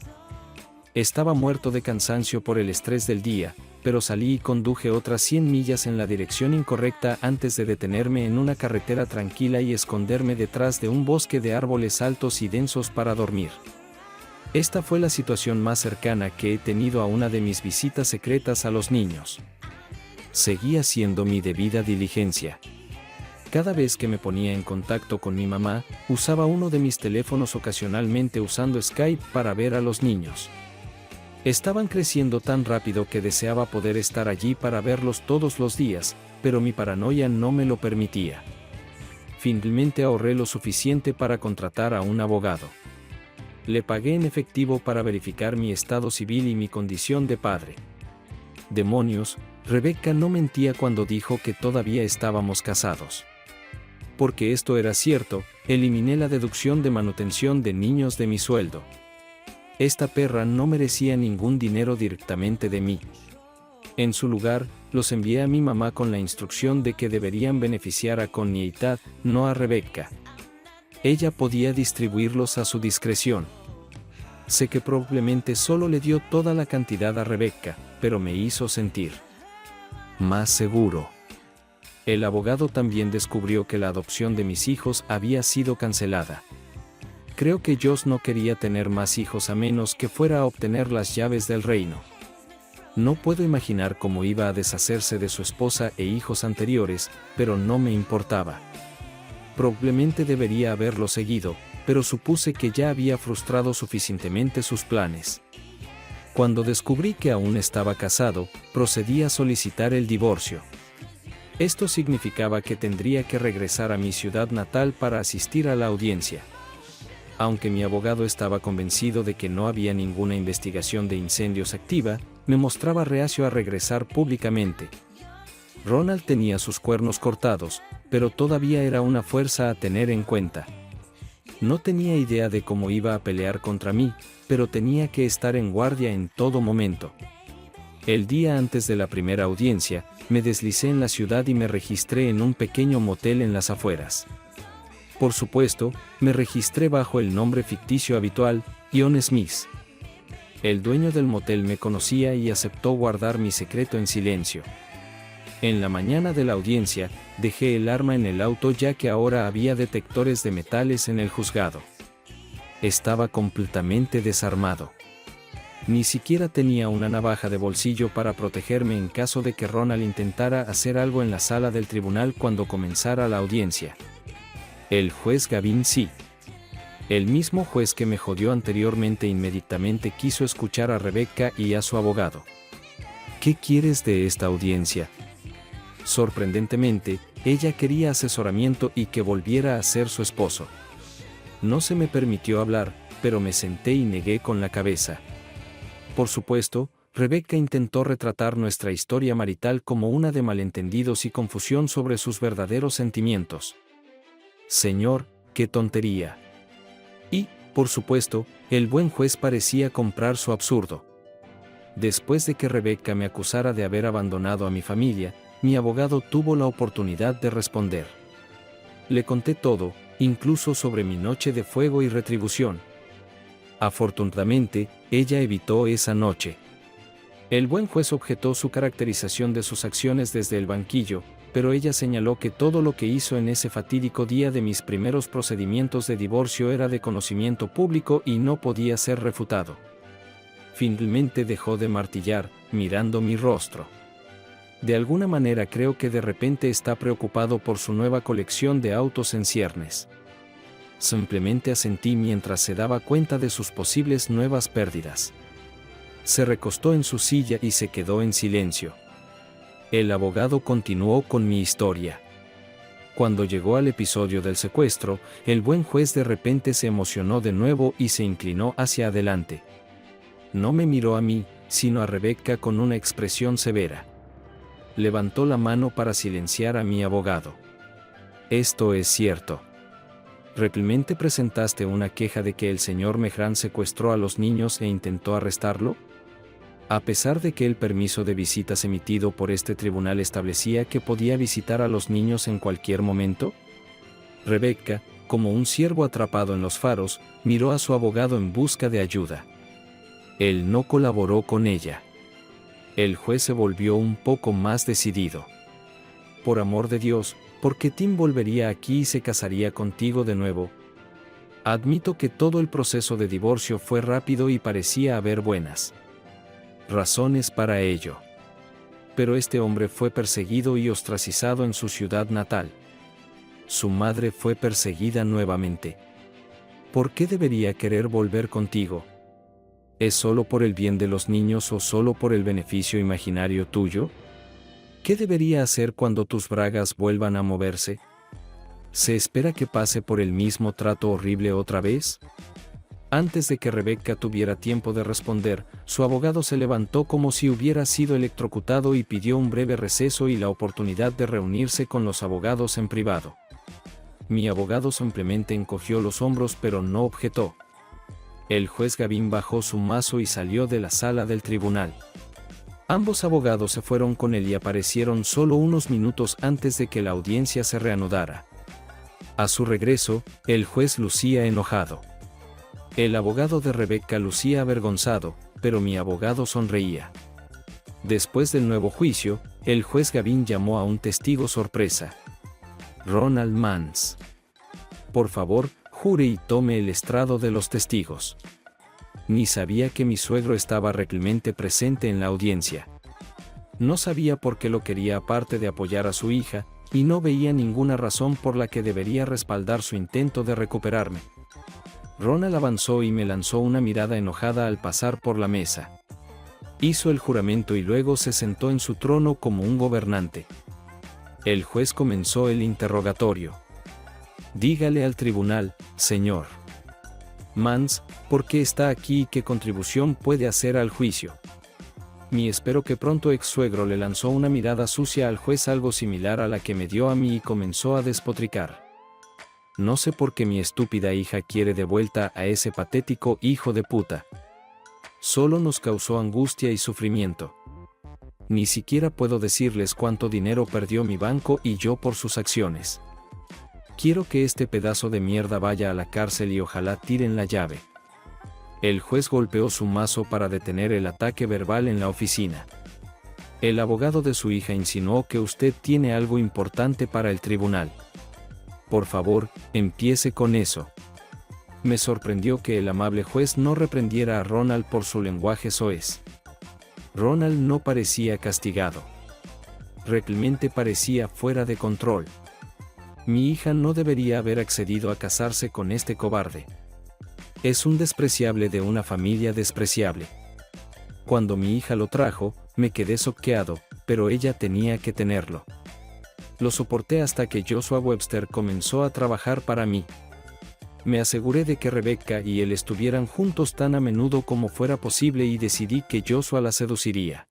Estaba muerto de cansancio por el estrés del día, pero salí y conduje otras 100 millas en la dirección incorrecta antes de detenerme en una carretera tranquila y esconderme detrás de un bosque de árboles altos y densos para dormir. Esta fue la situación más cercana que he tenido a una de mis visitas secretas a los niños. Seguí haciendo mi debida diligencia. Cada vez que me ponía en contacto con mi mamá, usaba uno de mis teléfonos ocasionalmente usando Skype para ver a los niños. Estaban creciendo tan rápido que deseaba poder estar allí para verlos todos los días, pero mi paranoia no me lo permitía. Finalmente ahorré lo suficiente para contratar a un abogado. Le pagué en efectivo para verificar mi estado civil y mi condición de padre. Demonios, Rebecca no mentía cuando dijo que todavía estábamos casados. Porque esto era cierto, eliminé la deducción de manutención de niños de mi sueldo. Esta perra no merecía ningún dinero directamente de mí. En su lugar, los envié a mi mamá con la instrucción de que deberían beneficiar a Connie y Tad, no a Rebecca. Ella podía distribuirlos a su discreción. Sé que probablemente solo le dio toda la cantidad a Rebecca, pero me hizo sentir más seguro. El abogado también descubrió que la adopción de mis hijos había sido cancelada. Creo que Joss no quería tener más hijos a menos que fuera a obtener las llaves del reino. No puedo imaginar cómo iba a deshacerse de su esposa e hijos anteriores, pero no me importaba. Probablemente debería haberlo seguido, pero supuse que ya había frustrado suficientemente sus planes. Cuando descubrí que aún estaba casado, procedí a solicitar el divorcio. Esto significaba que tendría que regresar a mi ciudad natal para asistir a la audiencia. Aunque mi abogado estaba convencido de que no había ninguna investigación de incendios activa, me mostraba reacio a regresar públicamente. Ronald tenía sus cuernos cortados, pero todavía era una fuerza a tener en cuenta. No tenía idea de cómo iba a pelear contra mí, pero tenía que estar en guardia en todo momento. El día antes de la primera audiencia, me deslicé en la ciudad y me registré en un pequeño motel en las afueras. Por supuesto, me registré bajo el nombre ficticio habitual, Ian Smith. El dueño del motel me conocía y aceptó guardar mi secreto en silencio. En la mañana de la audiencia, dejé el arma en el auto ya que ahora había detectores de metales en el juzgado. Estaba completamente desarmado. Ni siquiera tenía una navaja de bolsillo para protegerme en caso de que Ronald intentara hacer algo en la sala del tribunal cuando comenzara la audiencia. El juez Gavin sí. El mismo juez que me jodió anteriormente inmediatamente quiso escuchar a Rebecca y a su abogado. ¿Qué quieres de esta audiencia? Sorprendentemente, ella quería asesoramiento y que volviera a ser su esposo. No se me permitió hablar, pero me senté y negué con la cabeza. Por supuesto, Rebecca intentó retratar nuestra historia marital como una de malentendidos y confusión sobre sus verdaderos sentimientos. Señor, qué tontería. Y, por supuesto, el buen juez parecía comprar su absurdo. Después de que Rebecca me acusara de haber abandonado a mi familia, mi abogado tuvo la oportunidad de responder. Le conté todo, incluso sobre mi noche de fuego y retribución. Afortunadamente, ella evitó esa noche. El buen juez objetó su caracterización de sus acciones desde el banquillo, pero ella señaló que todo lo que hizo en ese fatídico día de mis primeros procedimientos de divorcio era de conocimiento público y no podía ser refutado. Finalmente dejó de martillar, mirando mi rostro. De alguna manera creo que de repente está preocupado por su nueva colección de autos en ciernes. Simplemente asentí mientras se daba cuenta de sus posibles nuevas pérdidas. Se recostó en su silla y se quedó en silencio. El abogado continuó con mi historia. Cuando llegó al episodio del secuestro, el buen juez de repente se emocionó de nuevo y se inclinó hacia adelante. No me miró a mí, sino a Rebecca con una expresión severa. Levantó la mano para silenciar a mi abogado. Esto es cierto. ¿Realmente presentaste una queja de que el señor Mehran secuestró a los niños e intentó arrestarlo? A pesar de que el permiso de visitas emitido por este tribunal establecía que podía visitar a los niños en cualquier momento. Rebecca, como un ciervo atrapado en los faros, miró a su abogado en busca de ayuda. Él no colaboró con ella. El juez se volvió un poco más decidido. Por amor de Dios, ¿por qué Tim volvería aquí y se casaría contigo de nuevo? Admito que todo el proceso de divorcio fue rápido y parecía haber buenas razones para ello. Pero este hombre fue perseguido y ostracizado en su ciudad natal. Su madre fue perseguida nuevamente. ¿Por qué debería querer volver contigo? ¿Es solo por el bien de los niños o solo por el beneficio imaginario tuyo? ¿Qué debería hacer cuando tus bragas vuelvan a moverse? ¿Se espera que pase por el mismo trato horrible otra vez? Antes de que Rebecca tuviera tiempo de responder, su abogado se levantó como si hubiera sido electrocutado y pidió un breve receso y la oportunidad de reunirse con los abogados en privado. Mi abogado simplemente encogió los hombros pero no objetó. El juez Gavin bajó su mazo y salió de la sala del tribunal. Ambos abogados se fueron con él y aparecieron solo unos minutos antes de que la audiencia se reanudara. A su regreso, el juez lucía enojado. El abogado de Rebecca lucía avergonzado, pero mi abogado sonreía. Después del nuevo juicio, el juez Gavin llamó a un testigo sorpresa. Ronald Mans. Por favor, jure y tome el estrado de los testigos. Ni sabía que mi suegro estaba realmente presente en la audiencia. No sabía por qué lo quería aparte de apoyar a su hija, y no veía ninguna razón por la que debería respaldar su intento de recuperarme. Ronald avanzó y me lanzó una mirada enojada al pasar por la mesa. Hizo el juramento y luego se sentó en su trono como un gobernante. El juez comenzó el interrogatorio. Dígale al tribunal, señor Mans, por qué está aquí y qué contribución puede hacer al juicio. Mi espero que pronto ex suegro le lanzó una mirada sucia al juez algo similar a la que me dio a mí y comenzó a despotricar. No sé por qué mi estúpida hija quiere de vuelta a ese patético hijo de puta. Solo nos causó angustia y sufrimiento. Ni siquiera puedo decirles cuánto dinero perdió mi banco y yo por sus acciones. Quiero que este pedazo de mierda vaya a la cárcel y ojalá tiren la llave. El juez golpeó su mazo para detener el ataque verbal en la oficina. El abogado de su hija insinuó que usted tiene algo importante para el tribunal. Por favor, empiece con eso. Me sorprendió que el amable juez no reprendiera a Ronald por su lenguaje soez. Ronald no parecía castigado. Realmente parecía fuera de control. Mi hija no debería haber accedido a casarse con este cobarde. Es un despreciable de una familia despreciable. Cuando mi hija lo trajo, me quedé choqueado, pero ella tenía que tenerlo. Lo soporté hasta que Joshua Webster comenzó a trabajar para mí. Me aseguré de que Rebecca y él estuvieran juntos tan a menudo como fuera posible y decidí que Joshua la seduciría.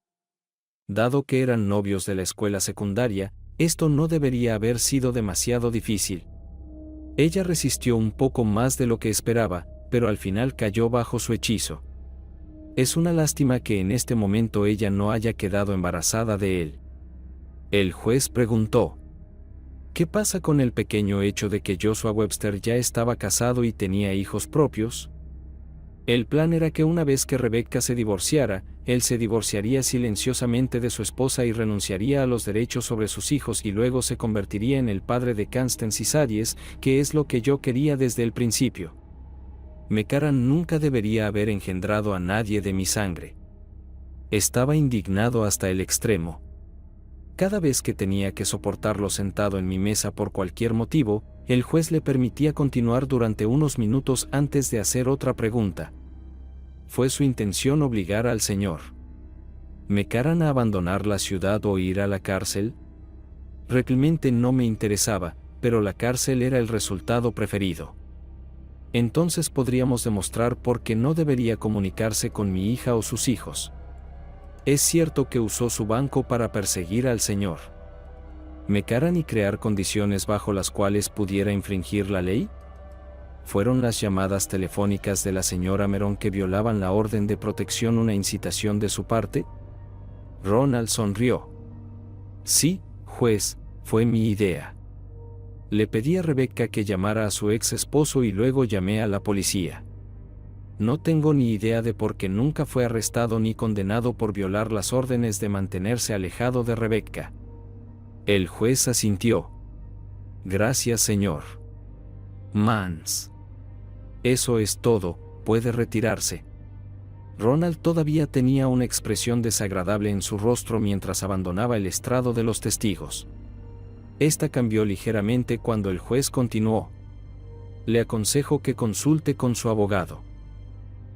Dado que eran novios de la escuela secundaria, esto no debería haber sido demasiado difícil. Ella resistió un poco más de lo que esperaba, pero al final cayó bajo su hechizo. Es una lástima que en este momento ella no haya quedado embarazada de él. El juez preguntó. ¿Qué pasa con el pequeño hecho de que Joshua Webster ya estaba casado y tenía hijos propios? El plan era que una vez que Rebecca se divorciara, él se divorciaría silenciosamente de su esposa y renunciaría a los derechos sobre sus hijos y luego se convertiría en el padre de Constance y Sadie, que es lo que yo quería desde el principio. Mehran nunca debería haber engendrado a nadie de mi sangre. Estaba indignado hasta el extremo. Cada vez que tenía que soportarlo sentado en mi mesa por cualquier motivo, el juez le permitía continuar durante unos minutos antes de hacer otra pregunta. ¿Fue su intención obligar al señor Mehran a abandonar la ciudad o ir a la cárcel? Realmente no me interesaba, pero la cárcel era el resultado preferido. Entonces podríamos demostrar por qué no debería comunicarse con mi hija o sus hijos. Es cierto que usó su banco para perseguir al señor Mehran y crear condiciones bajo las cuales pudiera infringir la ley. ¿Fueron las llamadas telefónicas de la señora Meron que violaban la orden de protección una incitación de su parte? Ronald sonrió. Sí, juez, fue mi idea. Le pedí a Rebecca que llamara a su ex esposo y luego llamé a la policía. No tengo ni idea de por qué nunca fue arrestado ni condenado por violar las órdenes de mantenerse alejado de Rebecca. El juez asintió. Gracias, señor Mans. Eso es todo, puede retirarse. Ronald todavía tenía una expresión desagradable en su rostro mientras abandonaba el estrado de los testigos. Esta cambió ligeramente cuando el juez continuó. Le aconsejo que consulte con su abogado.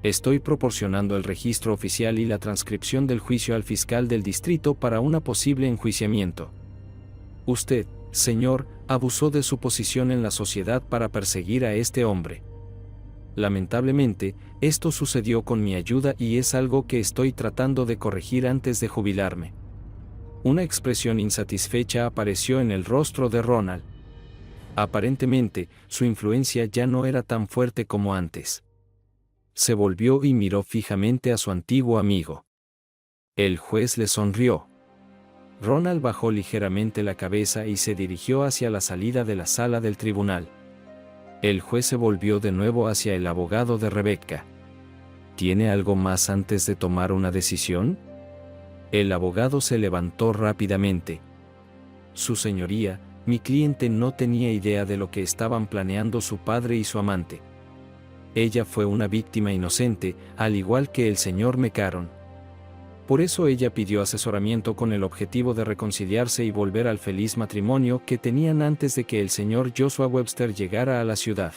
Estoy proporcionando el registro oficial y la transcripción del juicio al fiscal del distrito para una posible enjuiciamiento. Usted, señor, abusó de su posición en la sociedad para perseguir a este hombre. Lamentablemente, esto sucedió con mi ayuda y es algo que estoy tratando de corregir antes de jubilarme. Una expresión insatisfecha apareció en el rostro de Ronald. Aparentemente, su influencia ya no era tan fuerte como antes. Se volvió y miró fijamente a su antiguo amigo. El juez le sonrió. Ronald bajó ligeramente la cabeza y se dirigió hacia la salida de la sala del tribunal. El juez se volvió de nuevo hacia el abogado de Rebecca. ¿Tiene algo más antes de tomar una decisión? El abogado se levantó rápidamente. Su señoría, mi cliente no tenía idea de lo que estaban planeando su padre y su amante. Ella fue una víctima inocente, al igual que el señor McCarron. Por eso ella pidió asesoramiento con el objetivo de reconciliarse y volver al feliz matrimonio que tenían antes de que el señor Joshua Webster llegara a la ciudad.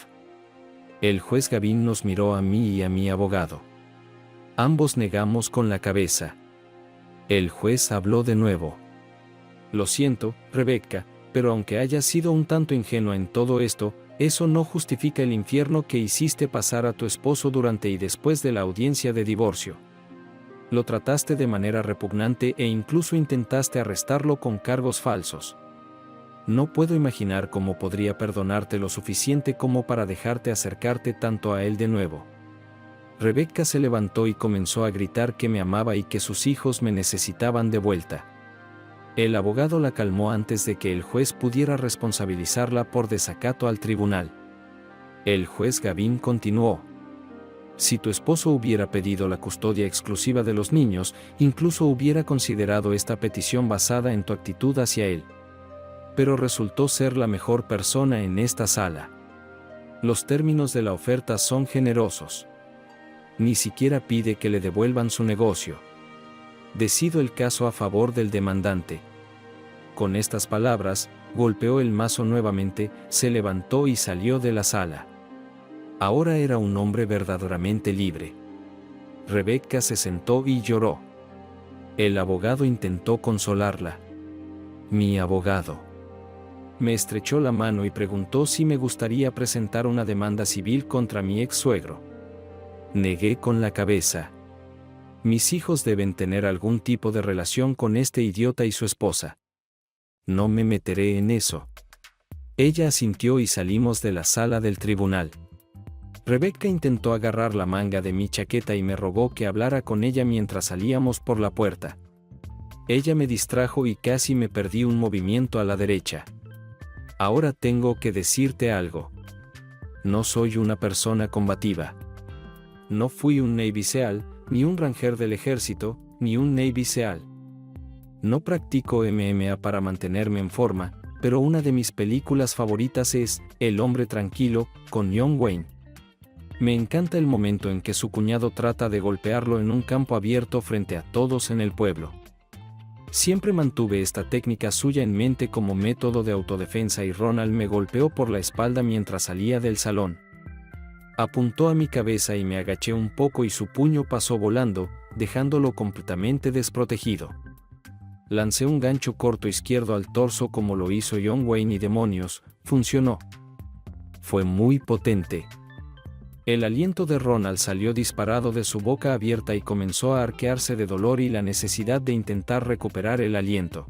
El juez Gavin nos miró a mí y a mi abogado. Ambos negamos con la cabeza. El juez habló de nuevo. Lo siento, Rebecca, pero aunque hayas sido un tanto ingenua en todo esto, eso no justifica el infierno que hiciste pasar a tu esposo durante y después de la audiencia de divorcio. Lo trataste de manera repugnante e incluso intentaste arrestarlo con cargos falsos. No puedo imaginar cómo podría perdonarte lo suficiente como para dejarte acercarte tanto a él de nuevo. Rebecca se levantó y comenzó a gritar que me amaba y que sus hijos me necesitaban de vuelta. El abogado la calmó antes de que el juez pudiera responsabilizarla por desacato al tribunal. El juez Gavin continuó. Si tu esposo hubiera pedido la custodia exclusiva de los niños, incluso hubiera considerado esta petición basada en tu actitud hacia él. Pero resultó ser la mejor persona en esta sala. Los términos de la oferta son generosos. Ni siquiera pide que le devuelvan su negocio. Decido el caso a favor del demandante. Con estas palabras, golpeó el mazo nuevamente, se levantó y salió de la sala. Ahora era un hombre verdaderamente libre. Rebecca se sentó y lloró. El abogado intentó consolarla. Mi abogado. Me estrechó la mano y preguntó si me gustaría presentar una demanda civil contra mi ex suegro. Negué con la cabeza. Mis hijos deben tener algún tipo de relación con este idiota y su esposa. No me meteré en eso. Ella asintió y salimos de la sala del tribunal. Rebecca intentó agarrar la manga de mi chaqueta y me rogó que hablara con ella mientras salíamos por la puerta. Ella me distrajo y casi me perdí un movimiento a la derecha. Ahora tengo que decirte algo. No soy una persona combativa. No fui un Navy SEAL, ni un Ranger del ejército, ni un Navy SEAL. No practico MMA para mantenerme en forma, pero una de mis películas favoritas es El hombre tranquilo, con John Wayne. Me encanta el momento en que su cuñado trata de golpearlo en un campo abierto frente a todos en el pueblo. Siempre mantuve esta técnica suya en mente como método de autodefensa y Ronald me golpeó por la espalda mientras salía del salón. Apuntó a mi cabeza y me agaché un poco y su puño pasó volando, dejándolo completamente desprotegido. Lancé un gancho corto izquierdo al torso como lo hizo John Wayne y demonios, funcionó. Fue muy potente. El aliento de Ronald salió disparado de su boca abierta y comenzó a arquearse de dolor y la necesidad de intentar recuperar el aliento.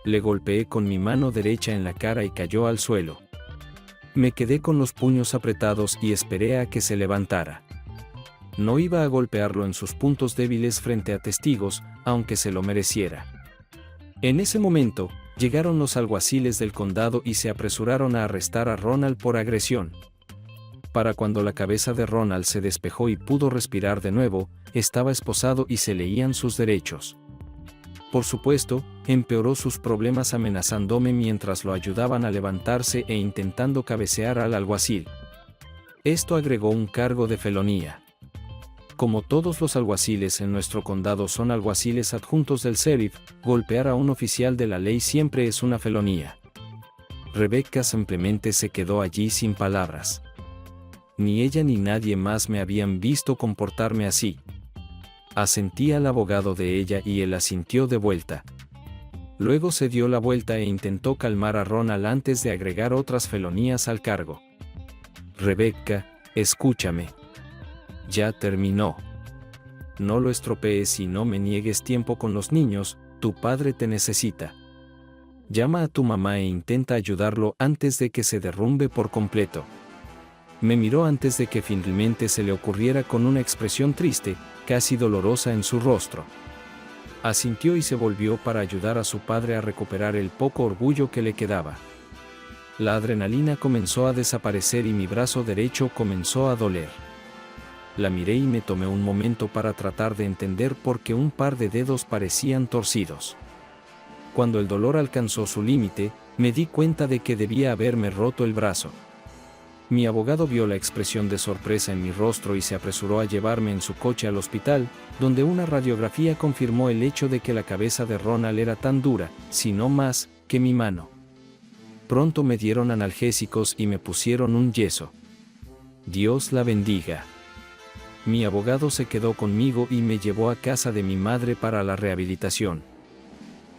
Le golpeé con mi mano derecha en la cara y cayó al suelo. Me quedé con los puños apretados y esperé a que se levantara. No iba a golpearlo en sus puntos débiles frente a testigos, aunque se lo mereciera. En ese momento, llegaron los alguaciles del condado y se apresuraron a arrestar a Ronald por agresión. Para cuando la cabeza de Ronald se despejó y pudo respirar de nuevo, estaba esposado y se leían sus derechos. Por supuesto, empeoró sus problemas amenazándome mientras lo ayudaban a levantarse e intentando cabecear al alguacil. Esto agregó un cargo de felonía. Como todos los alguaciles en nuestro condado son alguaciles adjuntos del sheriff, golpear a un oficial de la ley siempre es una felonía. Rebecca simplemente se quedó allí sin palabras. Ni ella ni nadie más me habían visto comportarme así. Asentí al abogado de ella y él asintió de vuelta. Luego se dio la vuelta e intentó calmar a Ronald antes de agregar otras felonías al cargo. Rebecca, escúchame. Ya terminó. No lo estropees y no me niegues tiempo con los niños, tu padre te necesita. Llama a tu mamá e intenta ayudarlo antes de que se derrumbe por completo. Me miró antes de que finalmente se le ocurriera con una expresión triste, casi dolorosa en su rostro. Asintió y se volvió para ayudar a su padre a recuperar el poco orgullo que le quedaba. La adrenalina comenzó a desaparecer y mi brazo derecho comenzó a doler. La miré y me tomé un momento para tratar de entender por qué un par de dedos parecían torcidos. Cuando el dolor alcanzó su límite, me di cuenta de que debía haberme roto el brazo. Mi abogado vio la expresión de sorpresa en mi rostro y se apresuró a llevarme en su coche al hospital, donde una radiografía confirmó el hecho de que la cabeza de Ronald era tan dura, si no más, que mi mano. Pronto me dieron analgésicos y me pusieron un yeso. Dios la bendiga. Mi abogado se quedó conmigo y me llevó a casa de mi madre para la rehabilitación.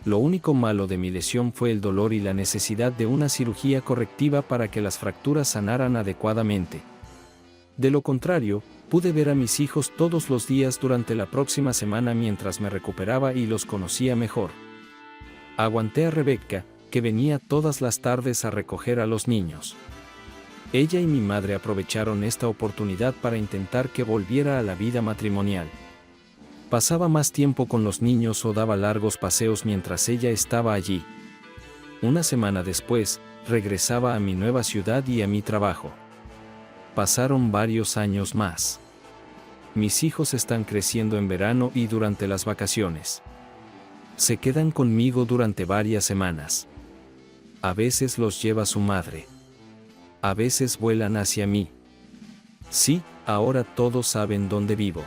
Lo único malo de mi lesión fue el dolor y la necesidad de una cirugía correctiva para que las fracturas sanaran adecuadamente. De lo contrario, pude ver a mis hijos todos los días durante la próxima semana mientras me recuperaba y los conocía mejor. Aguanté a Rebecca, que venía todas las tardes a recoger a los niños. Ella y mi madre aprovecharon esta oportunidad para intentar que volviera a la vida matrimonial. Pasaba más tiempo con los niños o daba largos paseos mientras ella estaba allí. Una semana después, regresaba a mi nueva ciudad y a mi trabajo. Pasaron varios años más. Mis hijos están creciendo en verano y durante las vacaciones. Se quedan conmigo durante varias semanas. A veces los lleva su madre. A veces vuelan hacia mí. Sí, ahora todos saben dónde vivo.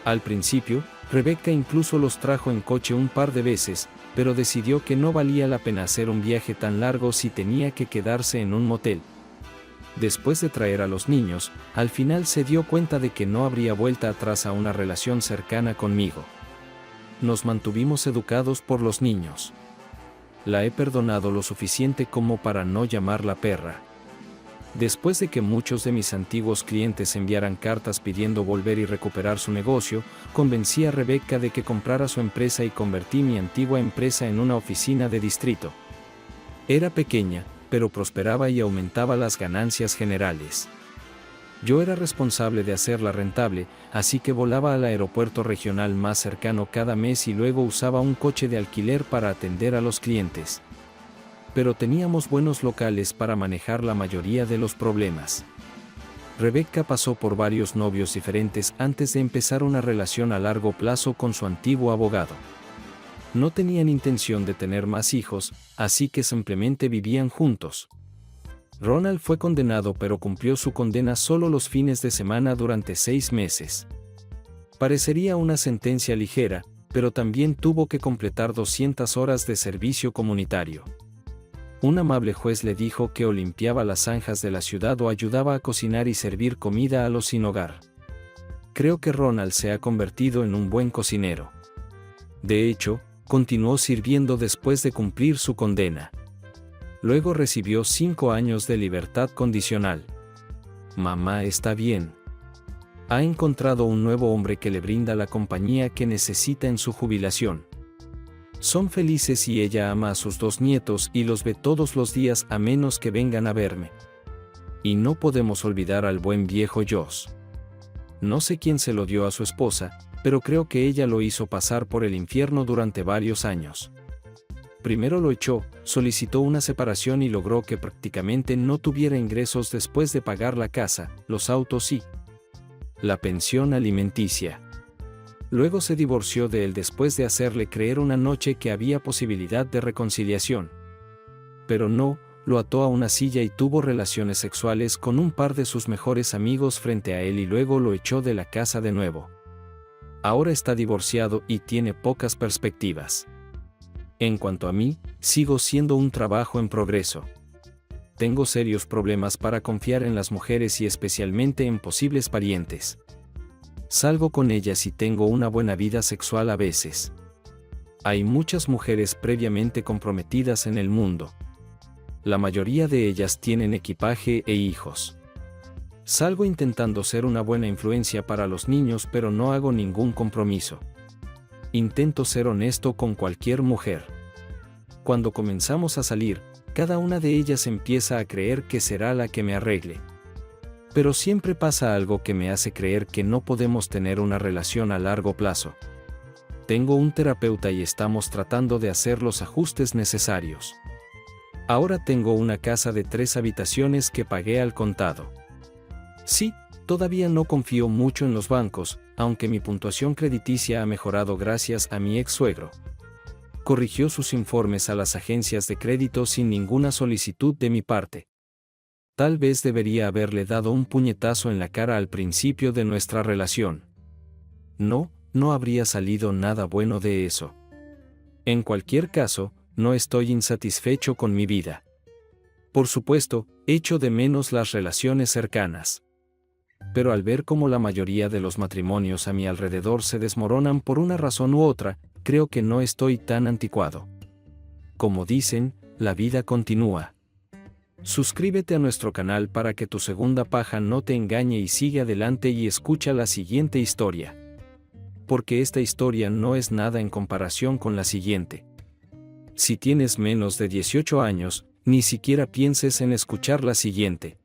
Al principio, Rebecca incluso los trajo en coche un par de veces, pero decidió que no valía la pena hacer un viaje tan largo si tenía que quedarse en un motel. Después de traer a los niños, al final se dio cuenta de que no habría vuelta atrás a una relación cercana conmigo. Nos mantuvimos educados por los niños. La he perdonado lo suficiente como para no llamarla perra. Después de que muchos de mis antiguos clientes enviaran cartas pidiendo volver y recuperar su negocio, convencí a Rebecca de que comprara su empresa y convertí mi antigua empresa en una oficina de distrito. Era pequeña, pero prosperaba y aumentaba las ganancias generales. Yo era responsable de hacerla rentable, así que volaba al aeropuerto regional más cercano cada mes y luego usaba un coche de alquiler para atender a los clientes. Pero teníamos buenos locales para manejar la mayoría de los problemas. Rebecca pasó por varios novios diferentes antes de empezar una relación a largo plazo con su antiguo abogado. No tenían intención de tener más hijos, así que simplemente vivían juntos. Ronald fue condenado pero cumplió su condena solo los fines de semana durante 6 meses. Parecería una sentencia ligera, pero también tuvo que completar 200 horas de servicio comunitario. Un amable juez le dijo que o limpiaba las zanjas de la ciudad o ayudaba a cocinar y servir comida a los sin hogar. Creo que Ronald se ha convertido en un buen cocinero. De hecho, continuó sirviendo después de cumplir su condena. Luego recibió 5 años de libertad condicional. Mamá está bien. Ha encontrado un nuevo hombre que le brinda la compañía que necesita en su jubilación. Son felices y ella ama a sus 2 nietos y los ve todos los días a menos que vengan a verme. Y no podemos olvidar al buen viejo Joss. No sé quién se lo dio a su esposa, pero creo que ella lo hizo pasar por el infierno durante varios años. Primero lo echó, solicitó una separación y logró que prácticamente no tuviera ingresos después de pagar la casa, los autos y la pensión alimenticia. Luego se divorció de él después de hacerle creer una noche que había posibilidad de reconciliación. Pero no, lo ató a una silla y tuvo relaciones sexuales con un par de sus mejores amigos frente a él y luego lo echó de la casa de nuevo. Ahora está divorciado y tiene pocas perspectivas. En cuanto a mí, sigo siendo un trabajo en progreso. Tengo serios problemas para confiar en las mujeres y especialmente en posibles parientes. Salgo con ellas y tengo una buena vida sexual a veces. Hay muchas mujeres previamente comprometidas en el mundo. La mayoría de ellas tienen equipaje e hijos. Salgo intentando ser una buena influencia para los niños, pero no hago ningún compromiso. Intento ser honesto con cualquier mujer. Cuando comenzamos a salir, cada una de ellas empieza a creer que será la que me arregle. Pero siempre pasa algo que me hace creer que no podemos tener una relación a largo plazo. Tengo un terapeuta y estamos tratando de hacer los ajustes necesarios. Ahora tengo una casa de 3 habitaciones que pagué al contado. Sí, todavía no confío mucho en los bancos, aunque mi puntuación crediticia ha mejorado gracias a mi ex suegro. Corrigió sus informes a las agencias de crédito sin ninguna solicitud de mi parte. Tal vez debería haberle dado un puñetazo en la cara al principio de nuestra relación. No habría salido nada bueno de eso. En cualquier caso, no estoy insatisfecho con mi vida. Por supuesto, echo de menos las relaciones cercanas. Pero al ver cómo la mayoría de los matrimonios a mi alrededor se desmoronan por una razón u otra, creo que no estoy tan anticuado. Como dicen, la vida continúa. Suscríbete a nuestro canal para que tu segunda paja no te engañe y sigue adelante y escucha la siguiente historia. Porque esta historia no es nada en comparación con la siguiente. Si tienes menos de 18 años, ni siquiera pienses en escuchar la siguiente.